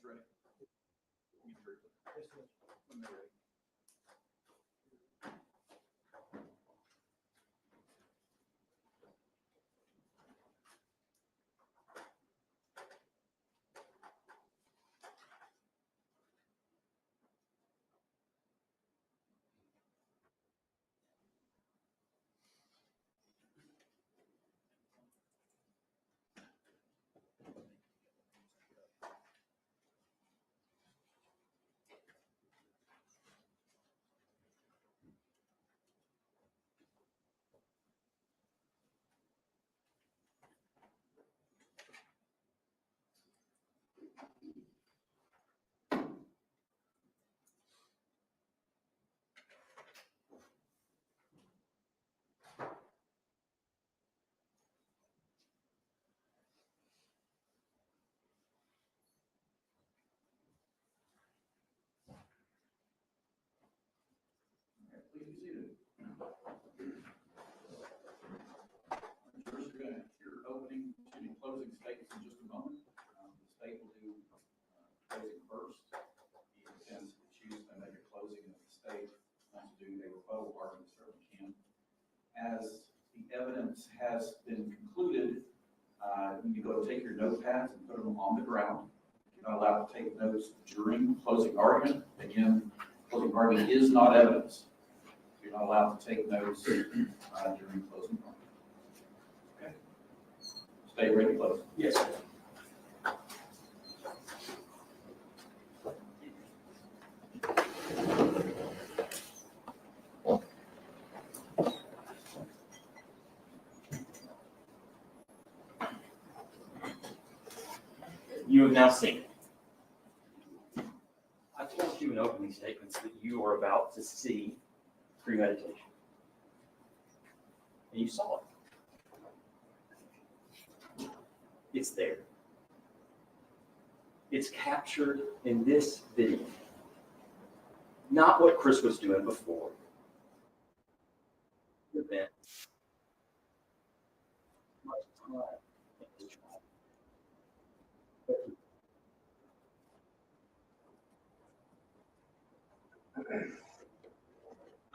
ready. When they're ready. Please be seated. Jurors are going to hear closing statements in just a moment. The state will do closing first. The defense will choose to make a closing, and the state wants to do a rebuttal argument, certainly can. As the evidence has been concluded, you go take your notepads and put them on the ground. You're not allowed to take notes during closing argument. Again, closing argument is not evidence. You're not allowed to take notes during closing argument. Okay. Stay ready to close. Yes, sir. You have now seen it. I told you in opening statements that you are about to see premeditation. And you saw it. It's there. It's captured in this video. Not what Chris was doing before. The event. Much time.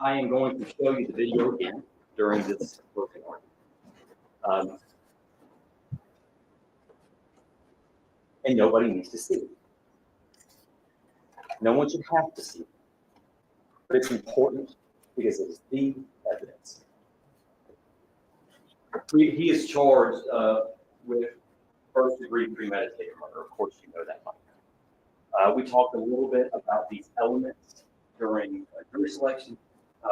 I am going to show you the video again during this closing argument. And nobody needs to see it. No one should have to see it. But it's important because it is the evidence. He is charged with first-degree premeditated murder. Of course, you know that by now. We talked a little bit about these elements during jury selection.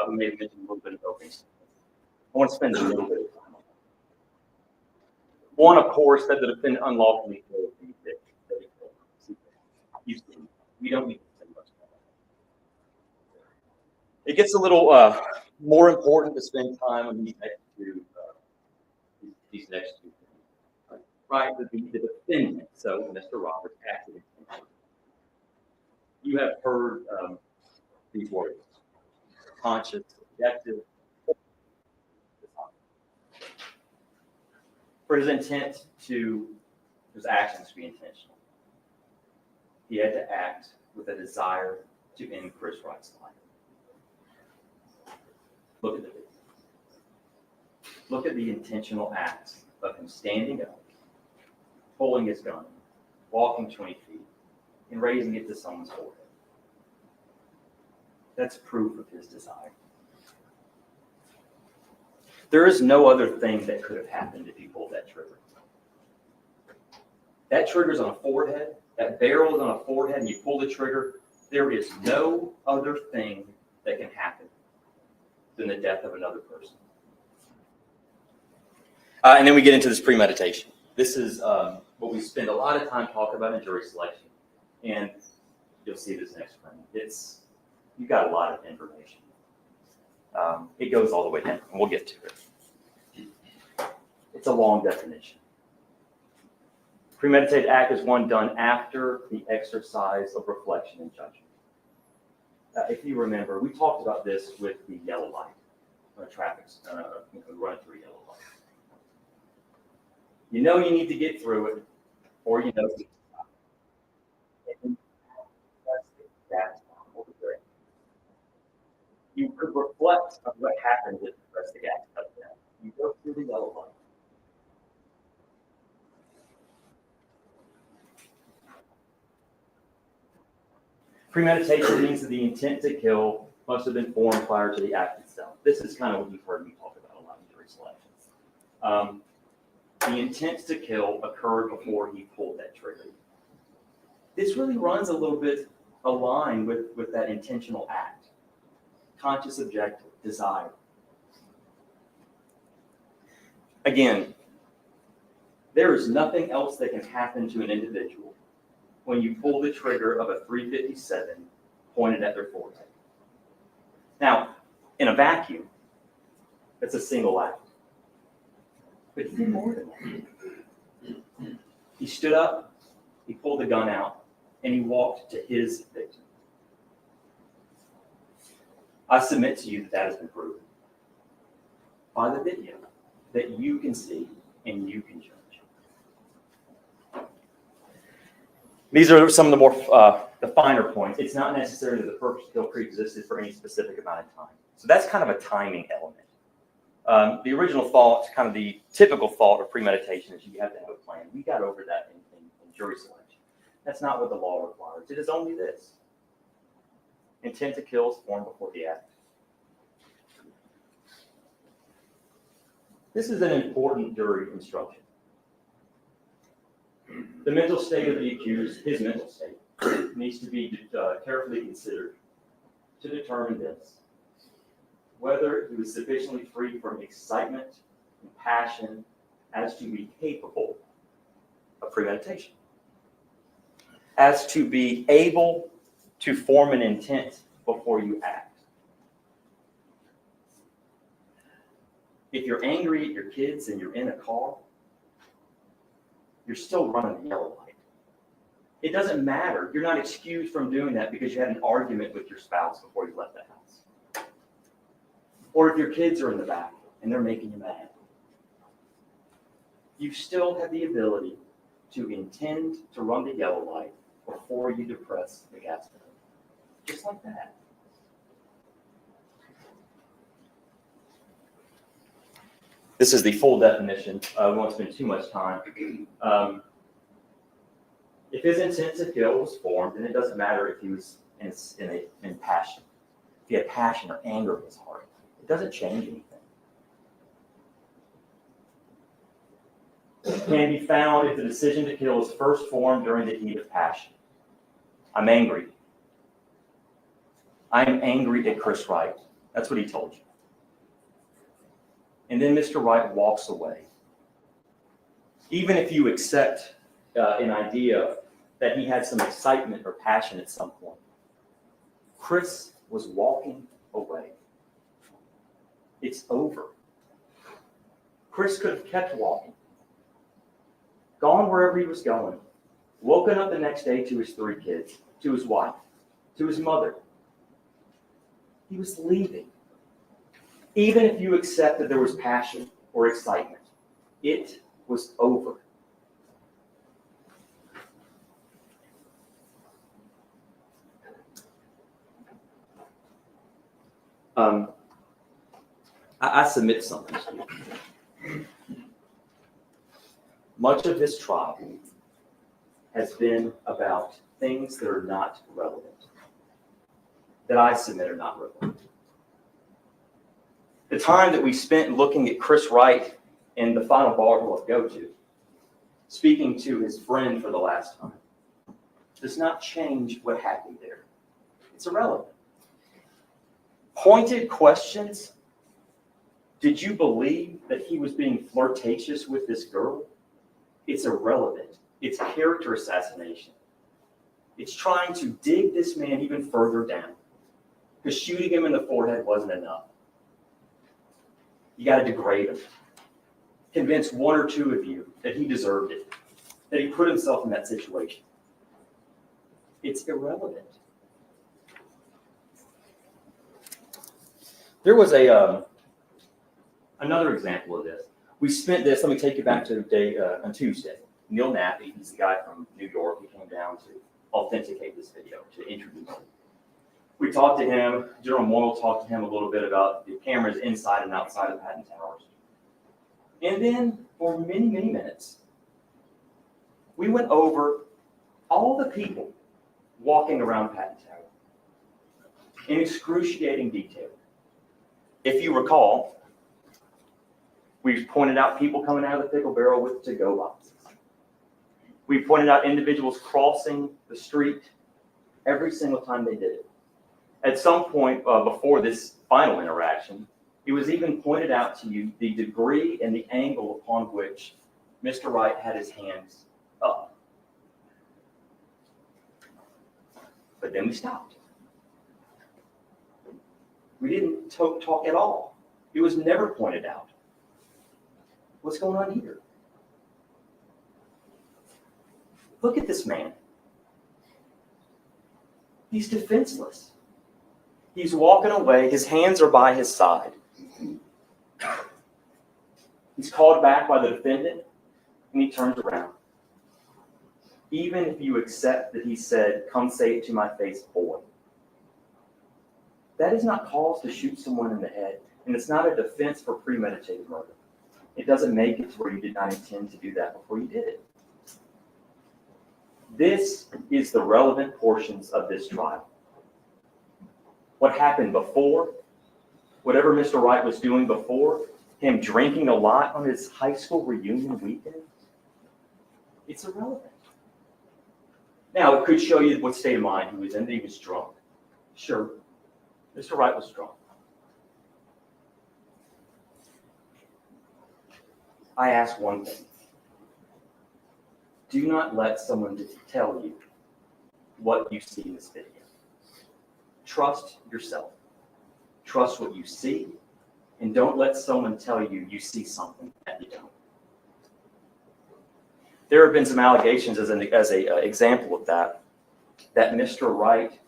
We may have mentioned a little bit of opening statements. I want to spend a little bit of time on that. One, of course, that the defendant unlawfully killed the victim. We don't need to say much about that. It gets a little more important to spend time on these next two things. Right, the defendant, so Mr. Roberts, acted intentionally. You have heard these words: conscious, objective. For his actions to be intentional, he had to act with a desire to end Chris Wright's life. Look at the video. Look at the intentional acts of him standing up, pulling his gun, walking 20 feet, and raising it to someone's forehead. That's proof of his desire. There is no other thing that could have happened if he pulled that trigger. That trigger's on a forehead, that barrel is on a forehead, and you pull the trigger. There is no other thing that can happen than the death of another person. And then we get into this premeditation. This is what we spend a lot of time talking about in jury selection. And you'll see this next frame. You've got a lot of information. It goes all the way down, and we'll get to it. It's a long definition. Premeditated act is one done after the exercise of reflection and judgment. If you remember, we talked about this with the yellow light on a traffic, running through a yellow light. You know you need to get through it, or you know you stop. And could reflect on what happened with the rest of the gas pedal down. You go through the yellow light. Premeditation means that the intent to kill must have been formed prior to the act itself. This is kind of what you've heard me talk about a lot in jury selections. The intent to kill occurred before he pulled that trigger. This really runs a little bit aligned with that intentional act, conscious objective, desire. Again, there is nothing else that can happen to an individual when you pull the trigger of a .357 pointed at their forehead. Now, in a vacuum, it's a single act. But he did more than that. He stood up, he pulled the gun out, and he walked to his victim. I submit to you that that has been proven by the video that you can see and you can judge. These are some of the more the finer points. It's not necessary that the purpose to kill pre-existed for any specific amount of time. So that's kind of a timing element. The original thought, kind of the typical thought of premeditation is you have to have a plan. We got over that in jury selection. That's not what the law requires. It is only this. Intent to kill is formed before the act. This is an important jury instruction. The mental state of the accused, his mental state, needs to be carefully considered to determine this: whether he was sufficiently free from excitement and passion as to be capable of premeditation, as to be able to form an intent before you act. If you're angry at your kids and you're in a car, you're still running the yellow light. It doesn't matter. You're not excused from doing that because you had an argument with your spouse before you left the house. Or if your kids are in the back and they're making you mad. You still have the ability to intend to run the yellow light before you depress the gas pedal. Just like that. This is the full definition. We won't spend too much time. If his intent to kill was formed, then it doesn't matter if he was in passion. If he had passion or anger in his heart, it doesn't change anything. It can be found if the decision to kill is first formed during the heat of passion. I'm angry. I am angry at Chris Wright. That's what he told you. And then Mr. Wright walks away. Even if you accept an idea that he had some excitement or passion at some point, Chris was walking away. It's over. Chris could have kept walking, gone wherever he was going, woken up the next day to his 3 kids, to his wife, to his mother. He was leaving. Even if you accept that there was passion or excitement, it was over. I submit something to you. Much of this trial has been about things that are not relevant, that I submit are not relevant. The time that we spent looking at Chris Wright in the final bar we'll go to, speaking to his friend for the last time, does not change what happened there. It's irrelevant. Pointed questions. Did you believe that he was being flirtatious with this girl? It's irrelevant. It's character assassination. It's trying to dig this man even further down, because shooting him in the forehead wasn't enough. You got to degrade him. Convince 1 or 2 of you that he deserved it, that he put himself in that situation. It's irrelevant. There was another example of this. We spent this, let me take you back to the day on Tuesday. Neil Nappy, he's the guy from New York, he came down to authenticate this video, to introduce it. We talked to him, General Moyle talked to him a little bit about the cameras inside and outside of Patton Towers. And then for many, many minutes, we went over all the people walking around Patton Tower in excruciating detail. If you recall, we pointed out people coming out of the pickle barrel with to-go boxes. We pointed out individuals crossing the street every single time they did it. At some point before this final interaction, it was even pointed out to you the degree and the angle upon which Mr. Wright had his hands up. But then we stopped. We didn't talk at all. It was never pointed out. What's going on here? Look at this man. He's defenseless. He's walking away. His hands are by his side. He's called back by the defendant, and he turns around. Even if you accept that he said, "Come say it to my face, boy," that is not cause to shoot someone in the head, and it's not a defense for premeditated murder. It doesn't make it to where you did not intend to do that before you did it. This is the relevant portions of this trial. What happened before, whatever Mr. Wright was doing before, him drinking a lot on his high school reunion weekend, it's irrelevant. Now, it could show you what state of mind he was in, that he was drunk. Sure, Mr. Wright was drunk. I ask one thing. Do not let someone tell you what you see in this video. Trust yourself. Trust what you see, and don't let someone tell you you see something that you don't. There have been some allegations as an example of that Mr. Wright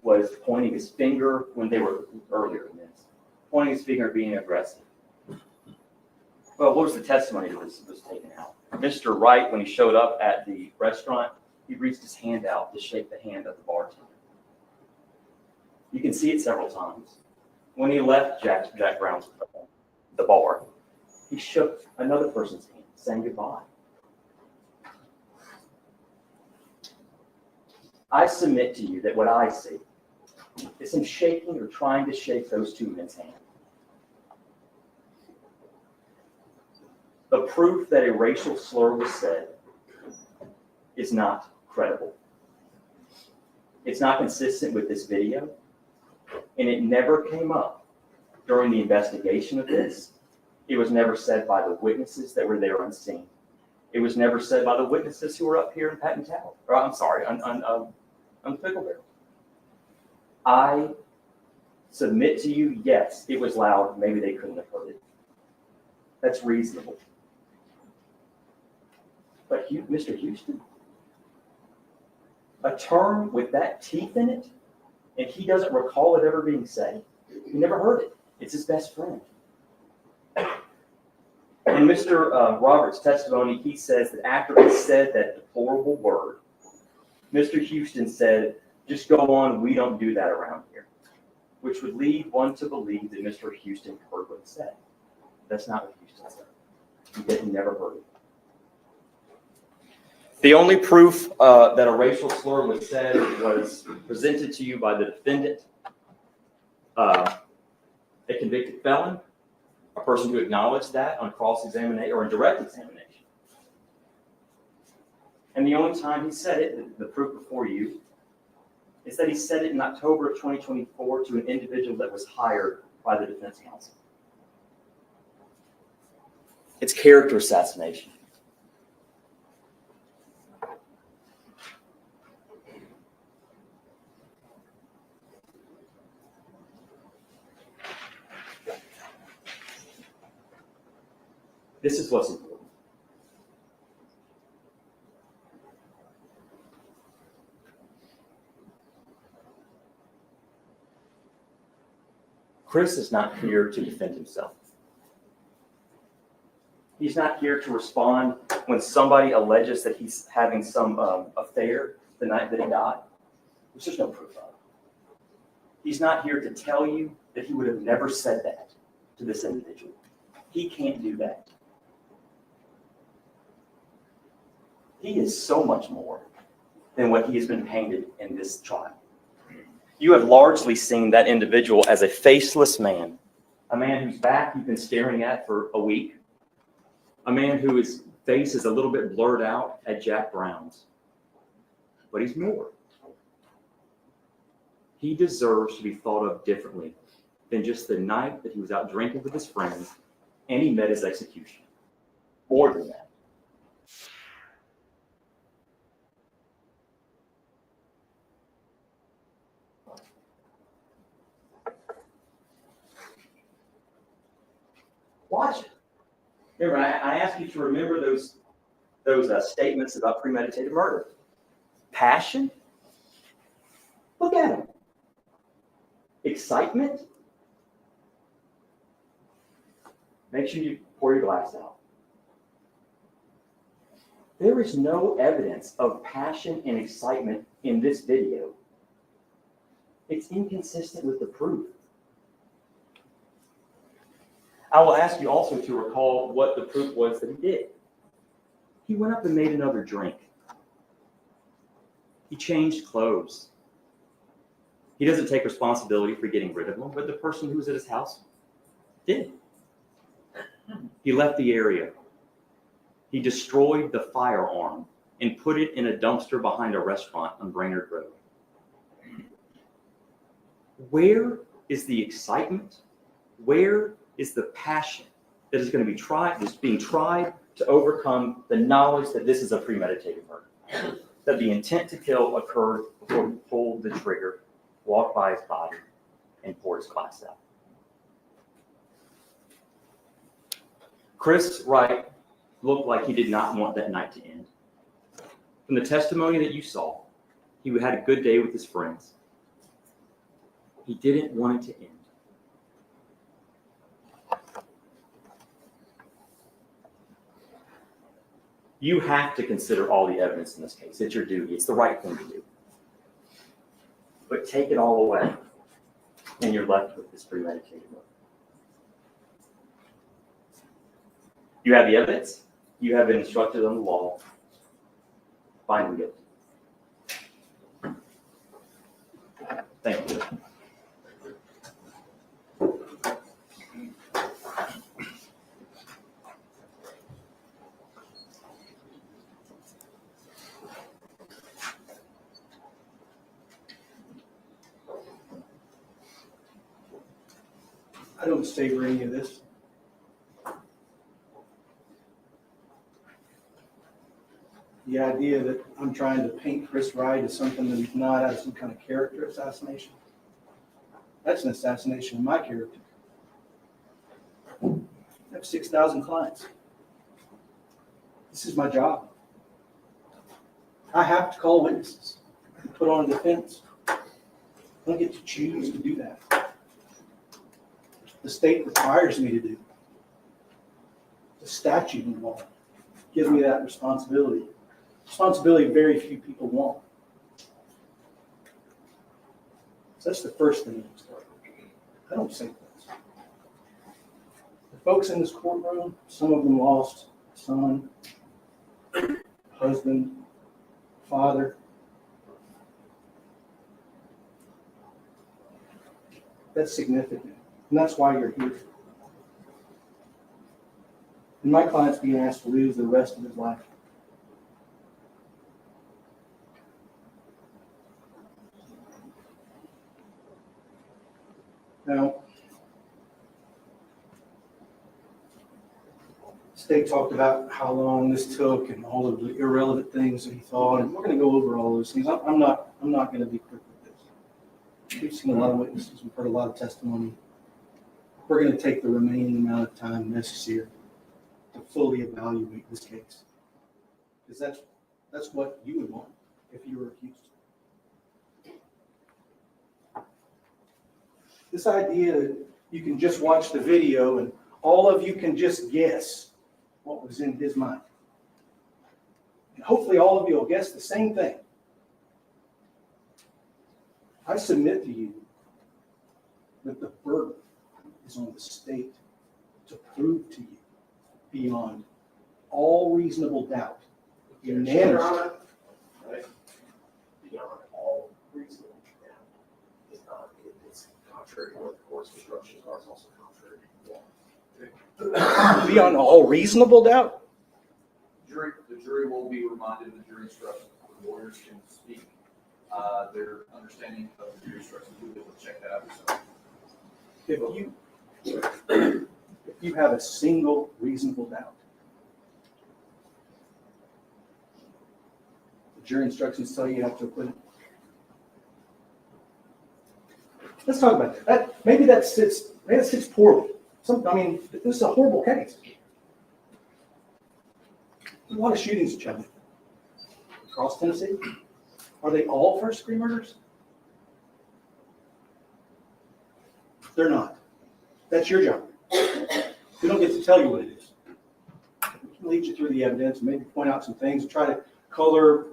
was pointing his finger when they were earlier in this, pointing his finger being aggressive. Well, what was the testimony that was taken out? Mr. Wright, when he showed up at the restaurant, he reached his hand out to shake the hand of the bartender. You can see it several times. When he left Jack Brown's the bar, he shook another person's hand, saying goodbye. I submit to you that what I see is him shaking or trying to shake those two men's hands. The proof that a racial slur was said is not credible. It's not consistent with this video, and it never came up during the investigation of this. It was never said by the witnesses that were there unseen. It was never said by the witnesses who were up here in Patton Tower. Or I'm sorry, on the pickle barrel. I submit to you, yes, it was loud. Maybe they couldn't have heard it. That's reasonable. But Mr. Houston, a term with that teeth in it, and he doesn't recall it ever being said. He never heard it. It's his best friend. In Mr. Roberts' testimony, he says that after he said that deplorable word, Mr. Houston said, "Just go on, we don't do that around here," which would lead one to believe that Mr. Houston heard what he said. That's not what Houston said. He never heard it. The only proof that a racial slur was said was presented to you by the defendant, a convicted felon, a person who acknowledged that on cross-examination or in direct examination. And the only time he said it, the proof before you, is that he said it in October of 2024 to an individual that was hired by the defense counsel. It's character assassination. This is what's important. Chris is not here to defend himself. He's not here to respond when somebody alleges that he's having some affair the night that he died, which there's no proof of. He's not here to tell you that he would have never said that to this individual. He can't do that. He is so much more than what he has been painted in this trial. You have largely seen that individual as a faceless man, a man whose back you've been staring at for a week, a man whose face is a little bit blurred out at Jack Brown's. But he's more. He deserves to be thought of differently than just the night that he was out drinking with his friends and he met his execution. More than that. Watch it. Remember, I asked you to remember those statements about premeditated murder. Passion? Look at him. Excitement? Make sure you pour your glass out. There is no evidence of passion and excitement in this video. It's inconsistent with the proof. I will ask you also to recall what the proof was that he did. He went up and made another drink. He changed clothes. He doesn't take responsibility for getting rid of them, but the person who was at his house did. He left the area. He destroyed the firearm and put it in a dumpster behind a restaurant on Brainerd Road. Where is the excitement? Where is the passion that is going to be being tried to overcome the knowledge that this is a premeditated murder? That the intent to kill occurred before he pulled the trigger, walked by his body, and poured his glass out. Chris Wright looked like he did not want that night to end. From the testimony that you saw, he had a good day with his friends. He didn't want it to end. You have to consider all the evidence in this case. It's your duty. It's the right thing to do. But take it all away, and you're left with this premeditated murder. You have the evidence. You have been instructed on the law. Find him guilty. Thank you. I don't savor any of this. The idea that I'm trying to paint Chris Wright as something that he's not, as some kind of character assassination. That's an assassination of my character. I have 6,000 clients. This is my job. I have to call witnesses and put on a defense. I don't get to choose to do that. The state requires me to do. The statute and law gives me that responsibility. Responsibility very few people want. So that's the first thing I'm starting. I don't say this. The folks in this courtroom, some of them lost a son, husband, father. That's significant. And that's why you're here. And my client's being asked to lose the rest of his life. Now, the state talked about how long this took and all of the irrelevant things that he thought, and we're going to go over all those things. I'm not going to be quick with this. We've seen a lot of witnesses. We've heard a lot of testimony. We're going to take the remaining amount of time necessary to fully evaluate this case, because that's what you would want if you were accused. This idea that you can just watch the video and all of you can just guess what was in his mind. And hopefully all of you will guess the same thing. I submit to you But the burden is on the state to prove to you beyond all reasonable doubt, unanimously. Right? Beyond all reasonable doubt. It's not, it's contrary to what the court's instructions are, it's also contrary to law. Beyond all reasonable doubt? The jury will be reminded of the jury instructions. The lawyers can speak their understanding of the jury instructions. You'll be able to check that out yourself. If you have a single reasonable doubt, the jury instructions tell you have to acquit him. Let's talk about that. Maybe that sits poorly. This is a horrible case. There's a lot of shootings in Chattanooga. Across Tennessee. Are they all first-degree murders? They're not. That's your job. We don't get to tell you what it is. We can lead you through the evidence, maybe point out some things, and try to color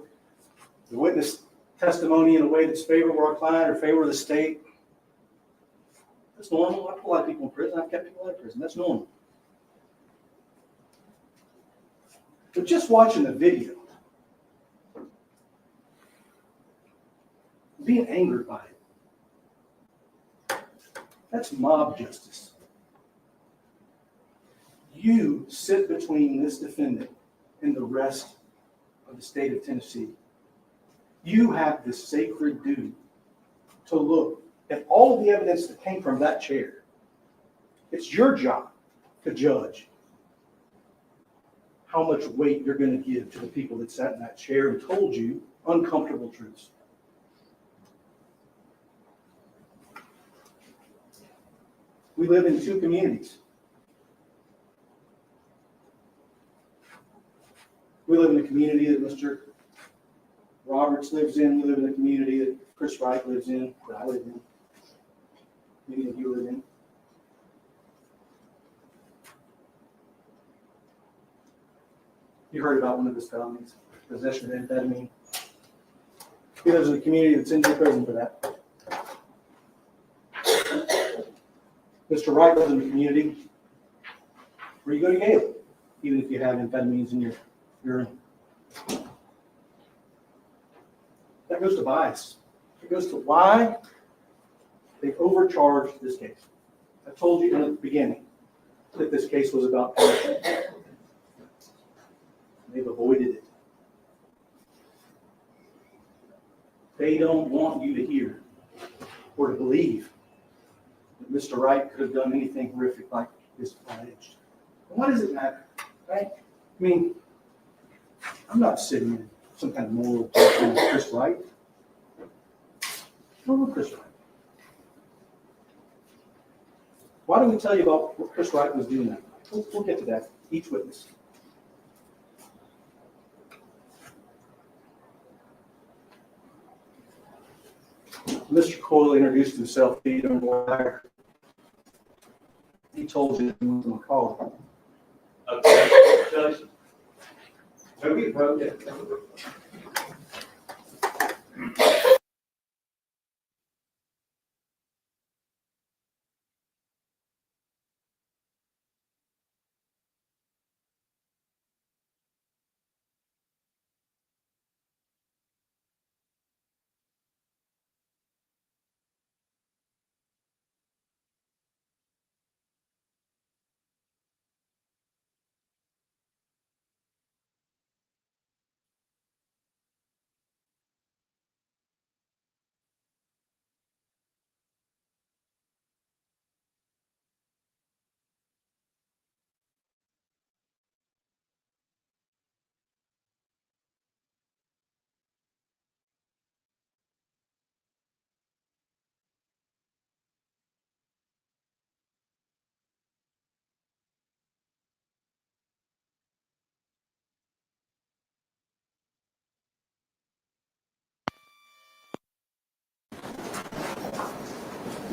the witness testimony in a way that's favorable to our client or favorable to the state. That's normal. I put a lot of people in prison. I've kept people out of prison. That's normal. But just watching the video, being angered by it, that's mob justice. You sit between this defendant and the rest of the state of Tennessee. You have the sacred duty to look at all of the evidence that came from that chair. It's your job to judge how much weight you're going to give to the people that sat in that chair and told you uncomfortable truths. We live in two communities. We live in a community that Mr. Roberts lives in. We live in a community that Chris Wright lives in, that I live in. Many of you live in. You heard about one of his felonies, possession of amphetamine. He lives in a community that's in prison for that. Mr. Wright lives in a community where you go to jail, even if you have amphetamines in your urine. That goes to bias. It goes to why they overcharged this case. I told you in the beginning that this case was about punishment. They've avoided it. They don't want you to hear or to believe that Mr. Wright could have done anything horrific like this alleged. Why does it matter, right? I mean, I'm not sitting in some kind of moral judgment of Chris Wright. No, Chris Wright. Why do we tell you about what Chris Wright was doing that? We'll get to that, each witness. Mr. Coyle introduced himself to you during the wire. He told you that he was going to call him. Okay, Judge. Have we voted?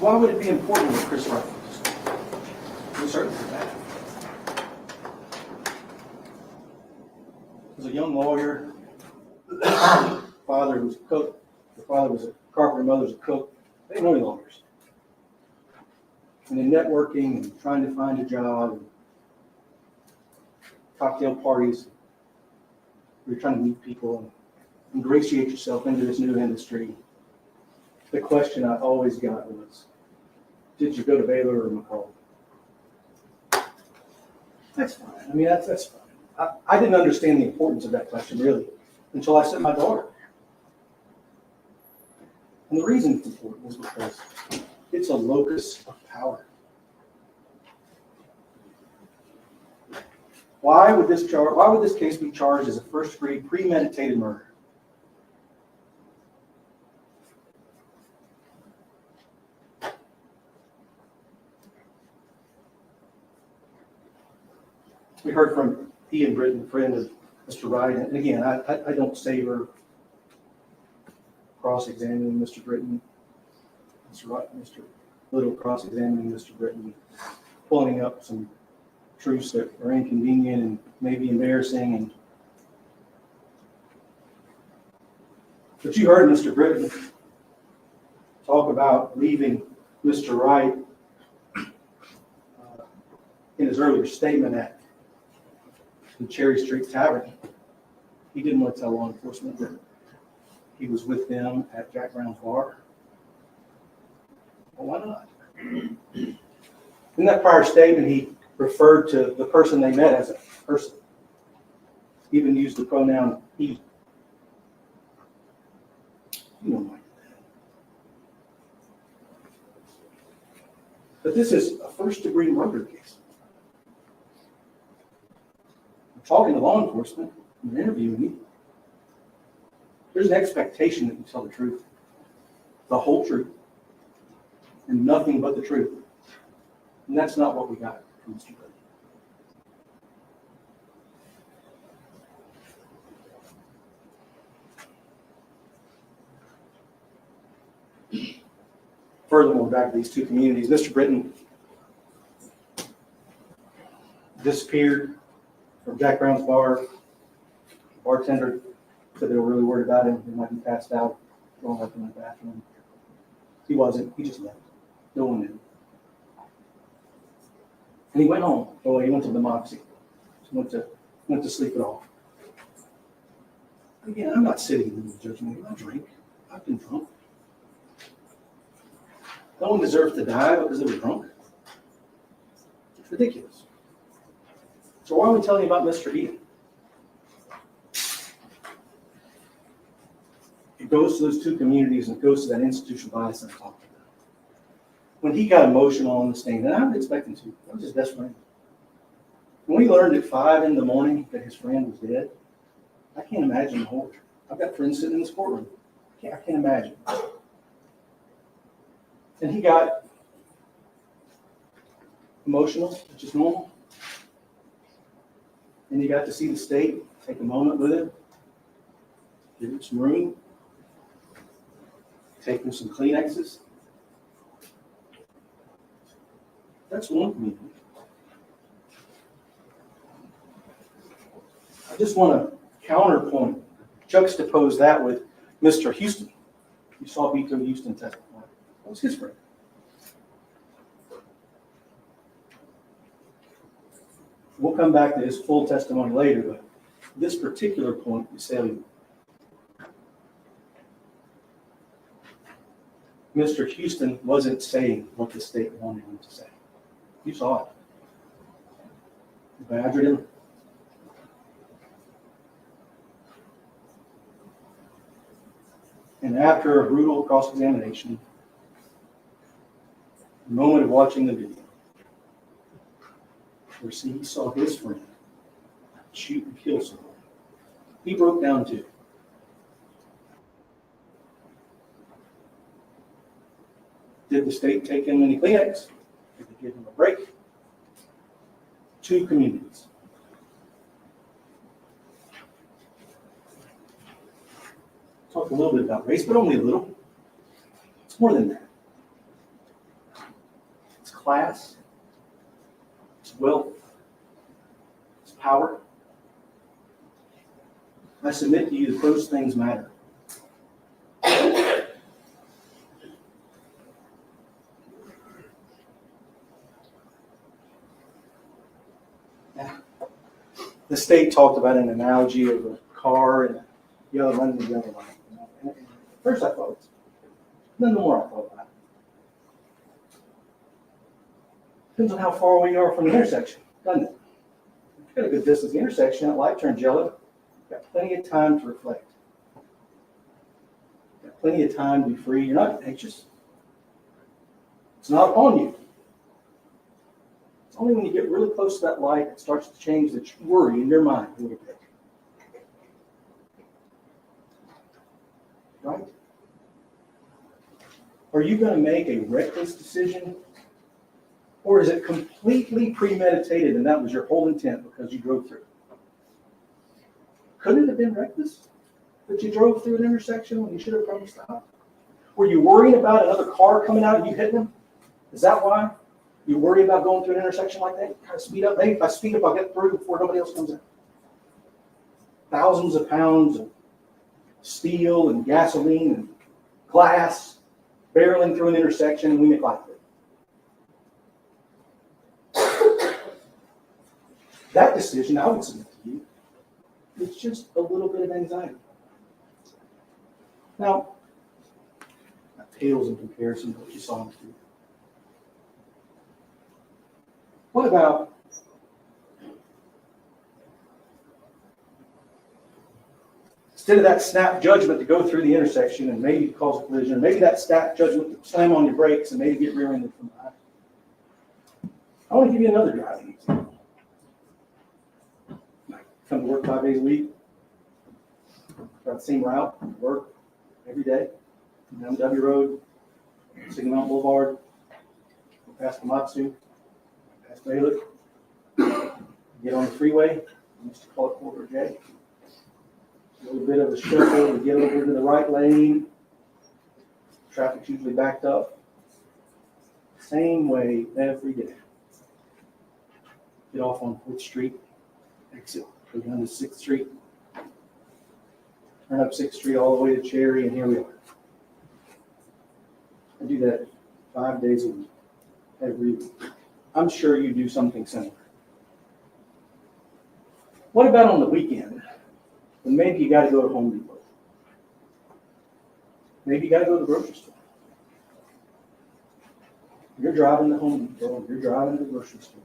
Why would it be important what Chris Wright was? We certainly did that. As a young lawyer, father was a cook, the father was a carpenter, mother was a cook. They didn't know any lawyers. and in networking and trying to find a job, and cocktail parties, you're trying to meet people and ingratiate yourself into this new industry. The question I always got was, did you go to Baylor or McCall? That's fine. I mean, that's fine. I didn't understand the importance of that question, really, until I sent my daughter. And the reason it's important is because it's a locus of power. Why would this case be charged as a first-degree premeditated murder? We heard from Ian Britton, a friend of Mr. Wright, and again, I don't savor cross-examining Mr. Britton, Mr. Wright, Mr. Little cross-examining Mr. Britton, pulling up some truths that are inconvenient and maybe embarrassing. But you heard Mr. Britton talk about leaving Mr. Wright in his earlier statement at the Cherry Street Tavern. He didn't want to tell law enforcement that he was with them at Jack Brown's bar. Well, why not? In that prior statement, he referred to the person they met as a person. He even used the pronoun he. You don't like that. But this is a first-degree murder case. I'm talking to law enforcement, I'm interviewing you. There's an expectation that you tell the truth, the whole truth, and nothing but the truth. And that's not what we got from Mr. Britton. Furthermore, back to these two communities, Mr. Britton disappeared from Jack Brown's bar. The bartender said they were really worried about him. He might be passed out, throwing up in the bathroom. He wasn't. He just left. No one knew. And he went home. Oh, he went to the Moxie. He went to sleep it off. Again, I'm not sitting in the judgment. I drink. I've been drunk. No one deserves to die because they were drunk. It's ridiculous. So why are we telling you about Mr. Ian? It goes to those two communities and it goes to that institutional bias I'm talking about. When he got emotional on the stand, and I was expecting to, that was his best friend. When we learned at 5 a.m. that his friend was dead, I can't imagine the horror. I've got friends sitting in this courtroom. I can't imagine. And he got emotional, which is normal. And you got to see the state take a moment with him, give him some room, take him some Kleenexes. That's one community. I just want to counterpoint, juxtapose that with Mr. Houston. You saw Beto Houston testify. That was his friend. We'll come back to his full testimony later, but this particular point is salient. Mr. Houston wasn't saying what the state wanted him to say. You saw it. You badgered him. And after a brutal cross-examination, the moment of watching the video, where he saw his friend shoot and kill someone, he broke down too. Did the state take him any Kleenex? Did they give him a break? Two communities. Talk a little bit about race, but only a little. It's more than that. It's class. It's wealth. It's power. I submit to you that those things matter. the state talked about an analogy of a car and a yellow running the yellow light. You know? And at first I thought, none the more I thought about it. Depends on how far away you are from the intersection, doesn't it? If you've got a good distance to the intersection, that light turns yellow, you've got plenty of time to reflect. You've got plenty of time to be free. You're not anxious. It's not on you. It's only when you get really close to that light it starts to change the worry in your mind a little bit. Right? Are you going to make a reckless decision? Or is it completely premeditated and that was your whole intent because you drove through? Couldn't it have been reckless that you drove through an intersection when you should have probably stopped? Were you worrying about another car coming out and you hitting them? Is that why? You worry about going through an intersection like that? Kind of speed up. Maybe if I speed up, I'll get through before nobody else comes in. Thousands of pounds of steel and gasoline and glass barreling through an intersection and we neglect it. That decision, I would submit to you, is just a little bit of anxiety. Now, that pales in comparison to what you saw in the video. What about instead of that snap judgment to go through the intersection and maybe cause a collision, maybe that snap judgment to slam on your brakes and maybe get rear-ended from behind? I want to give you another driving example. Come to work 5 days a week, got the same route, work every day, down W Road, Signal Mountain Boulevard, past Komatsu, past Bailiff, get on the freeway, I used to call it Corridor J, a little bit of a shuffle to get over to the right lane, traffic's usually backed up, same way every day. Get off on 4th Street, exit. Go down to 6th Street, turn up 6th Street all the way to Cherry, and here we are. I do that 5 days a week, every week. I'm sure you do something similar. What about on the weekend? When maybe you got to go to Home Depot. Maybe you got to go to the grocery store. You're driving to Home Depot, you're driving to the grocery store.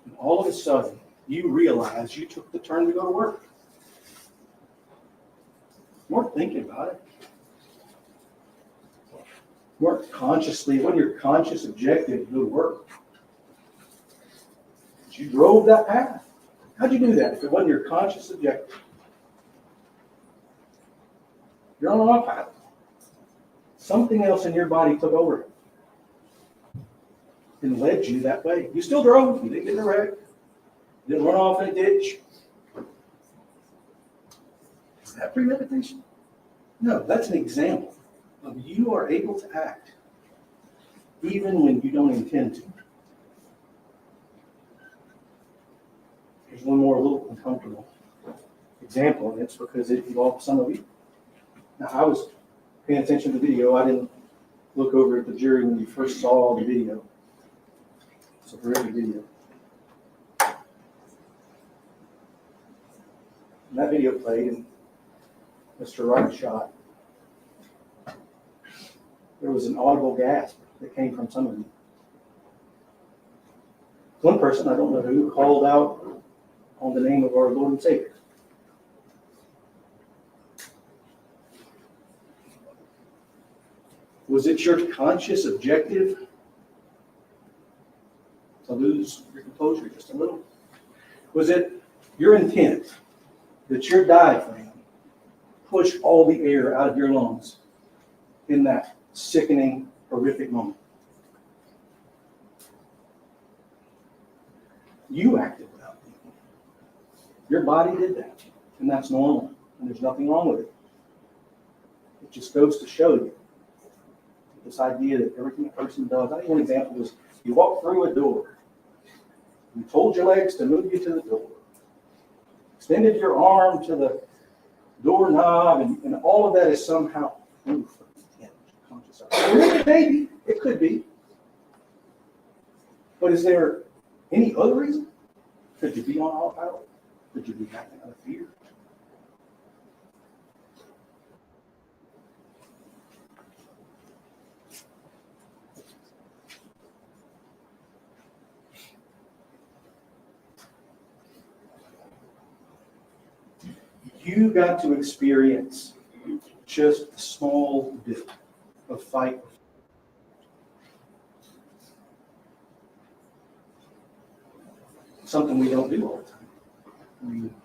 And all of a sudden, you realize you took the turn to go to work. You weren't thinking about it. You weren't consciously, it wasn't your conscious objective to go to work. But you drove that path. How'd you do that if it wasn't your conscious objective? You're on an autopilot. Something else in your body took over and led you that way. You still drove. You didn't get in a wreck. You didn't run off in a ditch. Is that premeditation? No, that's an example of you are able to act even when you don't intend to. Here's one more little uncomfortable example, and it's because it involved some of you. Now, I was paying attention to the video. I didn't look over at the jury when you first saw the video. It's a terrific video. And that video played, and Mr. Wright shot. There was an audible gasp that came from some of you. One person, I don't know who, called out on the name of our Lord and Savior. Was it your conscious objective to lose your composure just a little? Was it your intent that your diaphragm push all the air out of your lungs in that sickening, horrific moment? You acted without thinking. Your body did that, and that's normal, and there's nothing wrong with it. It just goes to show you this idea that everything a person does. I think one example was you walk through a door. You told your legs to move you to the door. Extended your arm to the doorknob, and all of that is somehow proof of intent, conscious of. Maybe, it could be. But is there any other reason? Could you be on autopilot? Could you be acting out of fear? You got to experience just a small bit of fight. Something we don't do all the time.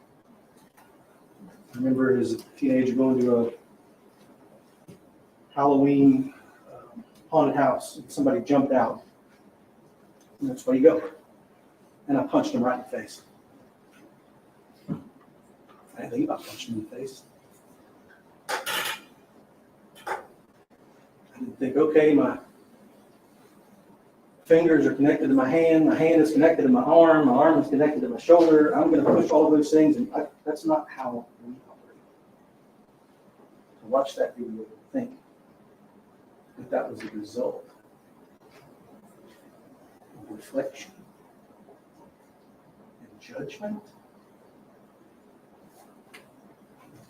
I remember as a teenager going to a Halloween haunted house, and somebody jumped out. And that's where you go. And I punched him right in the face. I didn't think about punching him in the face. I didn't think, okay, my fingers are connected to my hand is connected to my arm is connected to my shoulder. I'm going to push all of those things, and that's not how we operate. To watch that video and think that was a result of reflection and judgment,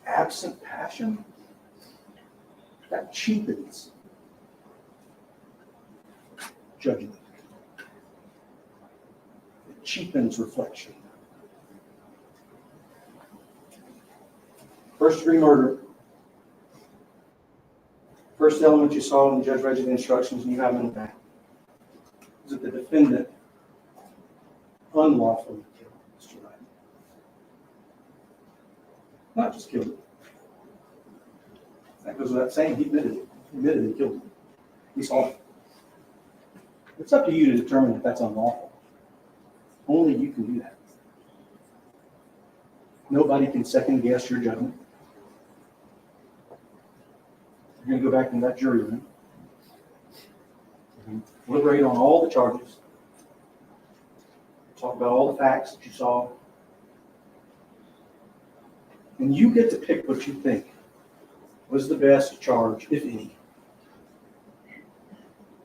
absent passion, that cheapens judgment. It cheapens reflection. First-degree murder. First element you saw when the judge read you the instructions, and you have them in the back, is that the defendant unlawfully killed Mr. Wright. Not just killed him. That goes without saying. He admitted it. He admitted he killed him. We saw it. It's up to you to determine if that's unlawful. Only you can do that. Nobody can second guess your judgment. You're going to go back into that jury room. You're going to deliberate on all the charges. Talk about all the facts that you saw. And you get to pick what you think was the best charge, if any,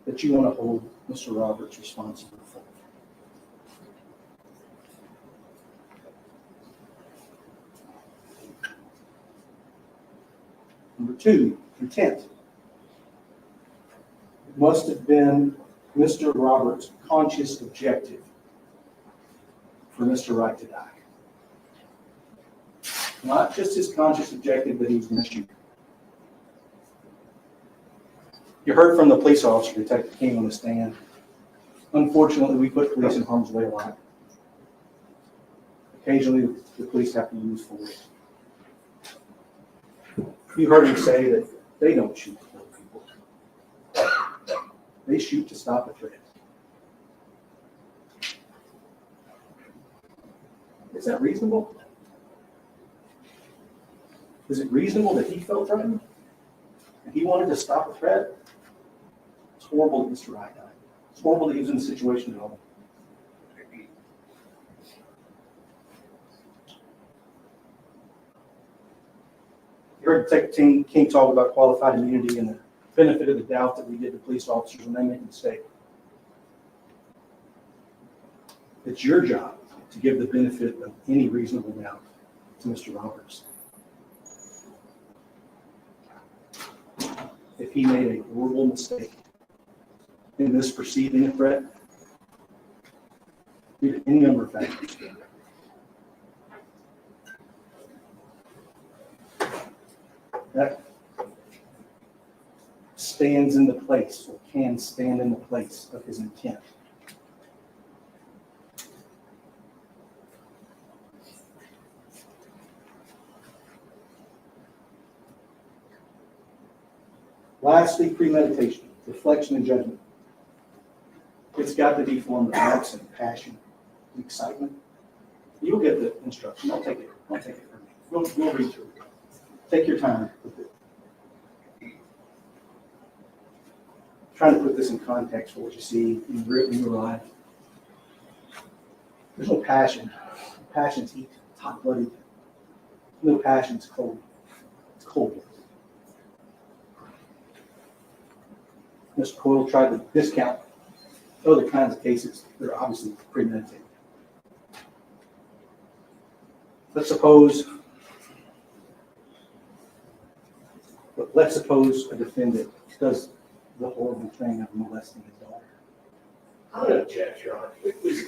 that you want to hold Mr. Roberts responsible for. Number 2, intent. It must have been Mr. Roberts' conscious objective for Mr. Wright to die. Not just his conscious objective that he was going to shoot. You heard from the police officer, Detective King, on the stand. Unfortunately, we put police in harm's way a lot. Occasionally, the police have to use force. You heard him say that they don't shoot to kill people. They shoot to stop a threat. Is that reasonable? Is it reasonable that he felt threatened and he wanted to stop a threat? It's horrible that Mr. Wright died. It's horrible that he was in the situation at all. You heard Detective King talk about qualified immunity and the benefit of the doubt that we give to police officers when they make a mistake. It's your job to give the benefit of any reasonable doubt to Mr. Roberts. If he made a horrible mistake in this perceiving a threat, due to any number of factors, that stands in the place, or can stand in the place of his intent. Lastly, premeditation, reflection, and judgment. It's got to be formed of absent passion, excitement. You'll get the instruction. Don't take it from me. We'll read through it. Take your time with it. Trying to put this in context for what you see in your life. There's no passion. Passion's heat. It's hot-blooded. No passion. It's cold. It's cold. Mr. Coyle tried to discount other kinds of cases that are obviously premeditated. let's suppose a defendant does the horrible thing of molesting his daughter. I'm going to object, Your Honor. Please.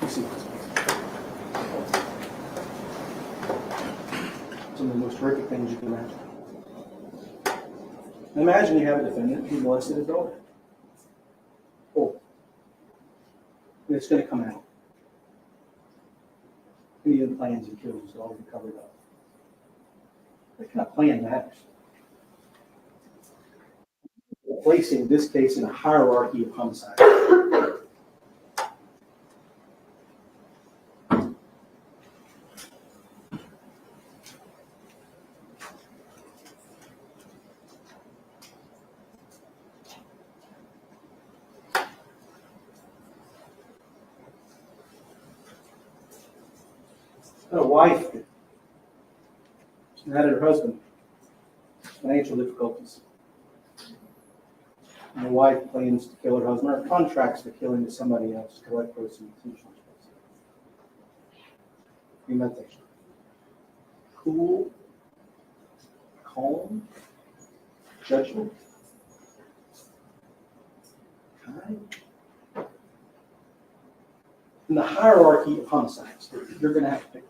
You see this? Some of the most horrific things you can imagine. Imagine you have a defendant who molested his daughter. Oh. And it's going to come out. And he then plans and kills his daughter to cover it up. That kind of plan matters. Placing this case in a hierarchy of homicide. A wife mad at her husband, financial difficulties. And the wife plans to kill her husband or contracts the killing to somebody else to collect proceeds. Premeditation. Cool, calm, judgment, kind. In the hierarchy of homicides, you're going to have to pick.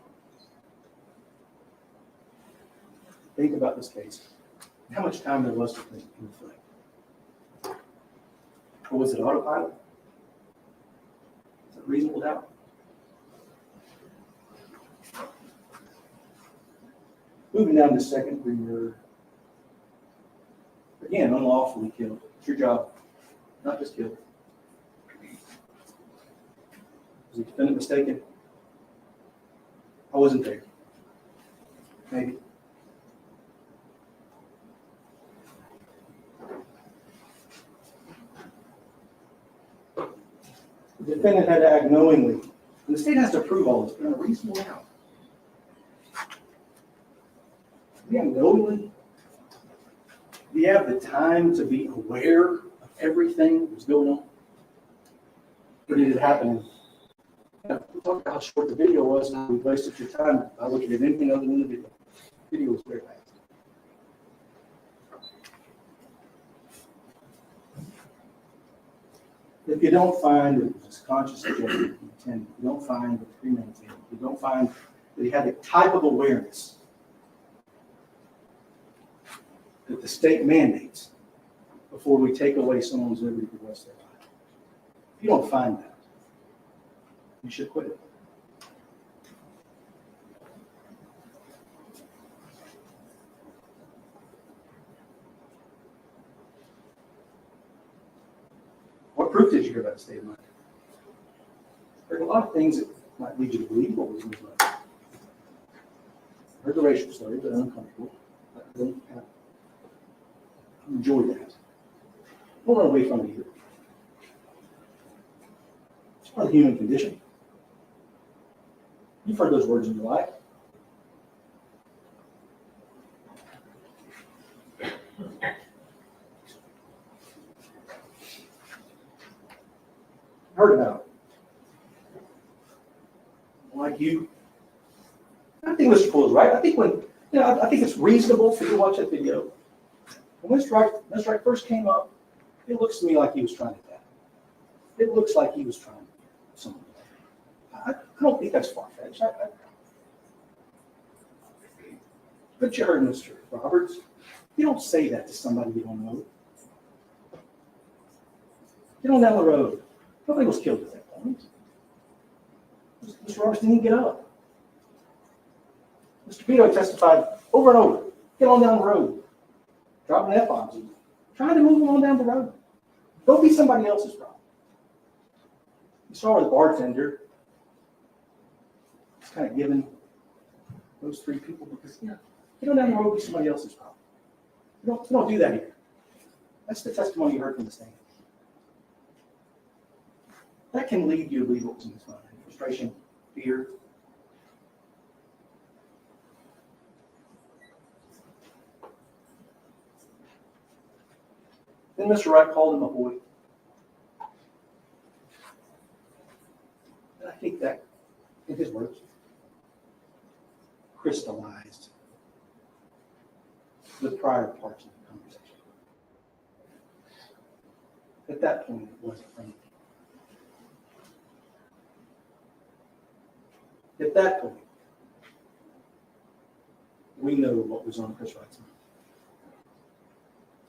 Think about this case. How much time there was to think in the film. Or was it autopilot? Is it reasonable doubt? Moving down to second degree murder. Again, unlawfully killed. It's your job, not just killed. Was the defendant mistaken? I wasn't there. Maybe. The defendant had to act knowingly. And the state has to prove all this, but in a reasonable doubt. Do you have knowingly? Do you have the time to be aware of everything that was going on? Or did it happen? We talked about how short the video was, and we wasted your time by looking at anything other than the video. The video was very fast. If you don't find that it was conscious judgment intent, you don't find the premeditated, you don't find that he had the type of awareness that the state mandates before we take away someone's liberty for the rest of their life. If you don't find that, you should quit it. What proof did you hear about the state of mind? There are a lot of things that might lead you to believe what was in his mind. I heard the racial story, but I'm uncomfortable. I don't enjoy that. Don't run away from it either. It's part of the human condition. You've heard those words in your life. Heard about it. like you. I think Mr. Poole is right. I think I think it's reasonable for you to watch that video. When Mr. Wright first came up, it looks to me like he was trying to tap. It looks like he was trying to do something. I don't think that's far-fetched. But you heard Mr. Roberts. You don't say that to somebody you don't know. Get on down the road. Nobody was killed at that point. Mr. Roberts didn't even get up. Mr. Pito testified over and over. Get on down the road. Dropping F-bombs. Trying to move them on down the road. Don't be somebody else's problem. You saw where the bartender was kind of giving those three people because, get on down the road, be somebody else's problem. You don't do that here. That's the testimony you heard from the stand. That can lead you to believe what's in his mind. Frustration, fear. Then Mr. Wright called him a boy. And I think that, in his words, crystallized the prior parts of the conversation. At that point, it wasn't friendly. At that point, we know what was on Chris Wright's mind.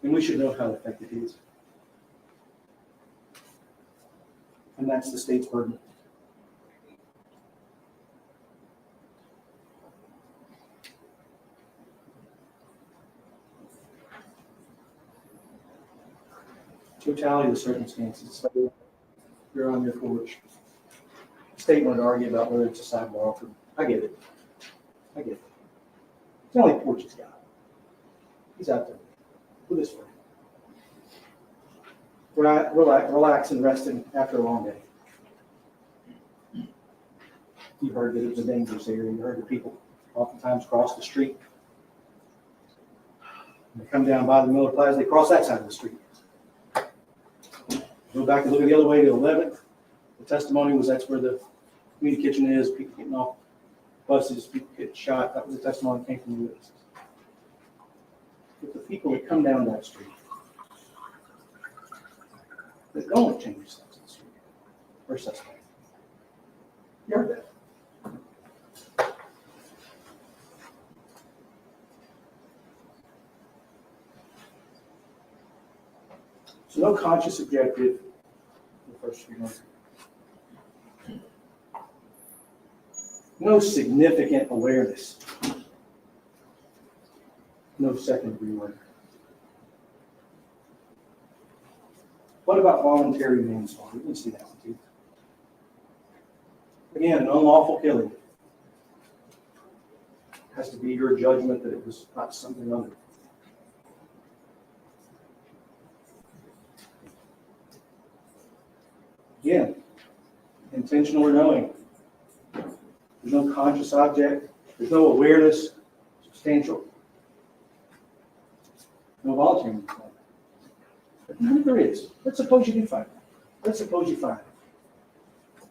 And we should know how effective it is. And that's the state's burden. Totality of the circumstances. So you're on your porch. The state wanted to argue about whether it's a sidewalk. I get it. It's the only porch he's got. He's out there with his friend. Relaxing, resting after a long day. You heard that it was a dangerous area. You heard that people oftentimes cross the street. When they come down by the Miller Plaza, they cross that side of the street. Go back and look at the other way to 11th. The testimony was that's where the community kitchen is, people getting off buses, people getting shot. That was the testimony that came from the witnesses. But the people that come down that street, that don't change sides of the street, are suspect. You heard that. So no conscious objective in the first 3 months. No significant awareness. No second-degree murder. What about voluntary manslaughter? We can see that one too. Again, an unlawful killing has to be your judgment that it was not something other. Again, intentional or knowing. There's no conscious object. There's no awareness, substantial. No voluntary manslaughter. But none of there is. Let's suppose you do find it. Let's suppose you find it.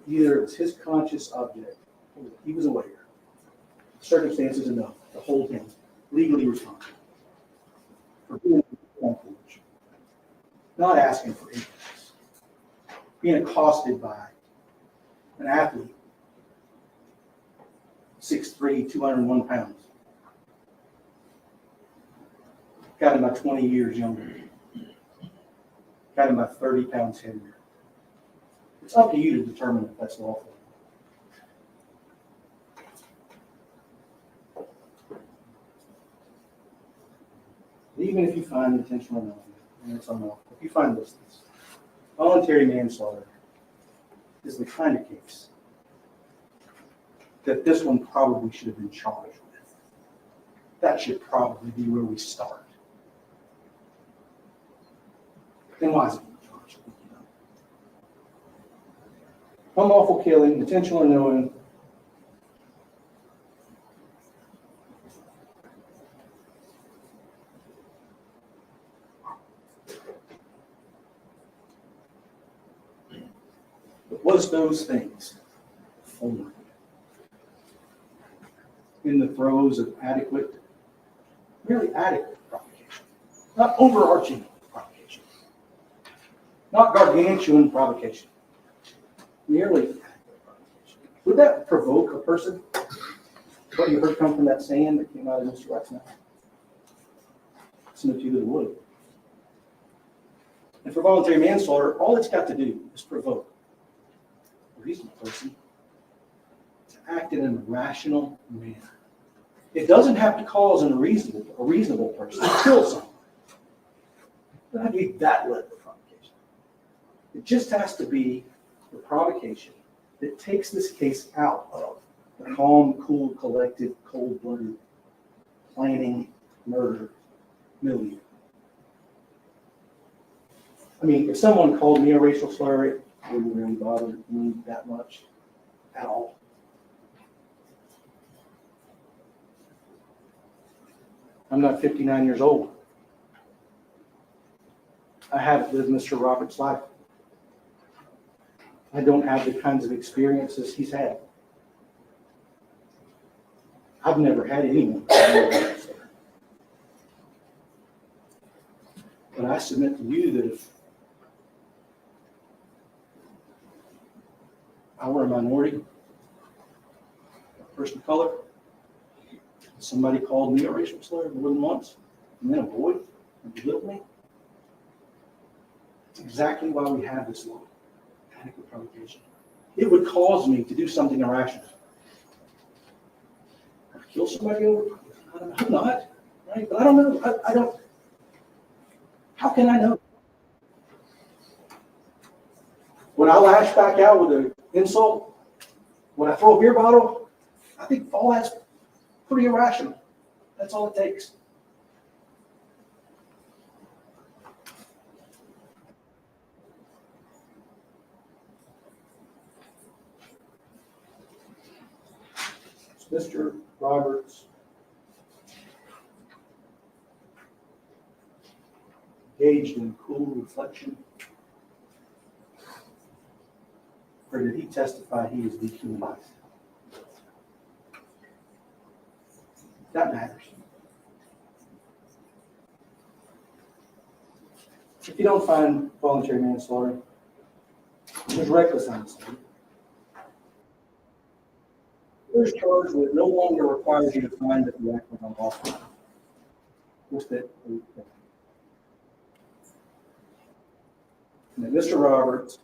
Either it was his conscious object, or he was aware. Circumstances enough to hold him legally responsible for being on porch, not asking for anything, being accosted by an athlete, 6'3", 201 pounds. Got him about 20 years younger. Got him about 30 pounds heavier. It's up to you to determine if that's lawful. Even if you find intentional knowing, and it's unlawful, if you find those things, voluntary manslaughter is the kind of case that this one probably should have been charged with. That should probably be where we start. Then why is it being charged? Unlawful killing, intentional knowing. But was those things for throes of adequate, merely adequate provocation, not overarching provocation, not gargantuan provocation, merely adequate provocation. Would that provoke a person? What you heard come from that saying that came out of Mr. Wright's mouth? Some of you that would. And for voluntary manslaughter, all it's got to do is provoke a reasonable person to act in a rational manner. It doesn't have to cause a reasonable person to kill someone. It doesn't have to be that level of provocation. It just has to be the provocation that takes this case out of the calm, cool, collected, cold-blooded, planning, murder milieu. I mean, if someone called me a racial slur, it wouldn't really bother me that much at all. I'm not 59 years old. I haven't lived Mr. Roberts' life. I don't have the kinds of experiences he's had. I've never had anyone. But I submit to you that if I were a minority, a person of color, somebody called me a racial slur more than once, and then a boy, and belittled me, that's exactly why we have this law, adequate provocation. It would cause me to do something irrational. Kill somebody over? I'm not, right? But I don't know. I don't. How can I know? When I lash back out with an insult, when I throw a beer bottle, I think all that's pretty irrational. That's all it takes. Mr. Roberts engaged in cool reflection, or did he testify he was dehumanized? That matters. If you don't find voluntary manslaughter, there's reckless honesty. First charge would no longer require you to find that the act was unlawful. Just that. And that Mr. Roberts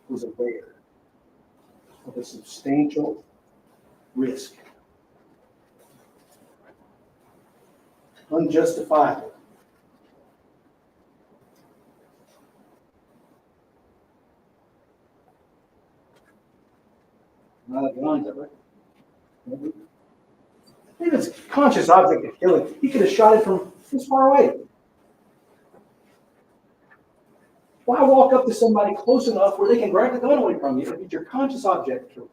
was aware of a substantial risk, unjustifiable, not a gun, right? If it's a conscious object of killing, he could have shot it from this far away. Why walk up to somebody close enough where they can grab the gun away from you if it's your conscious object killer?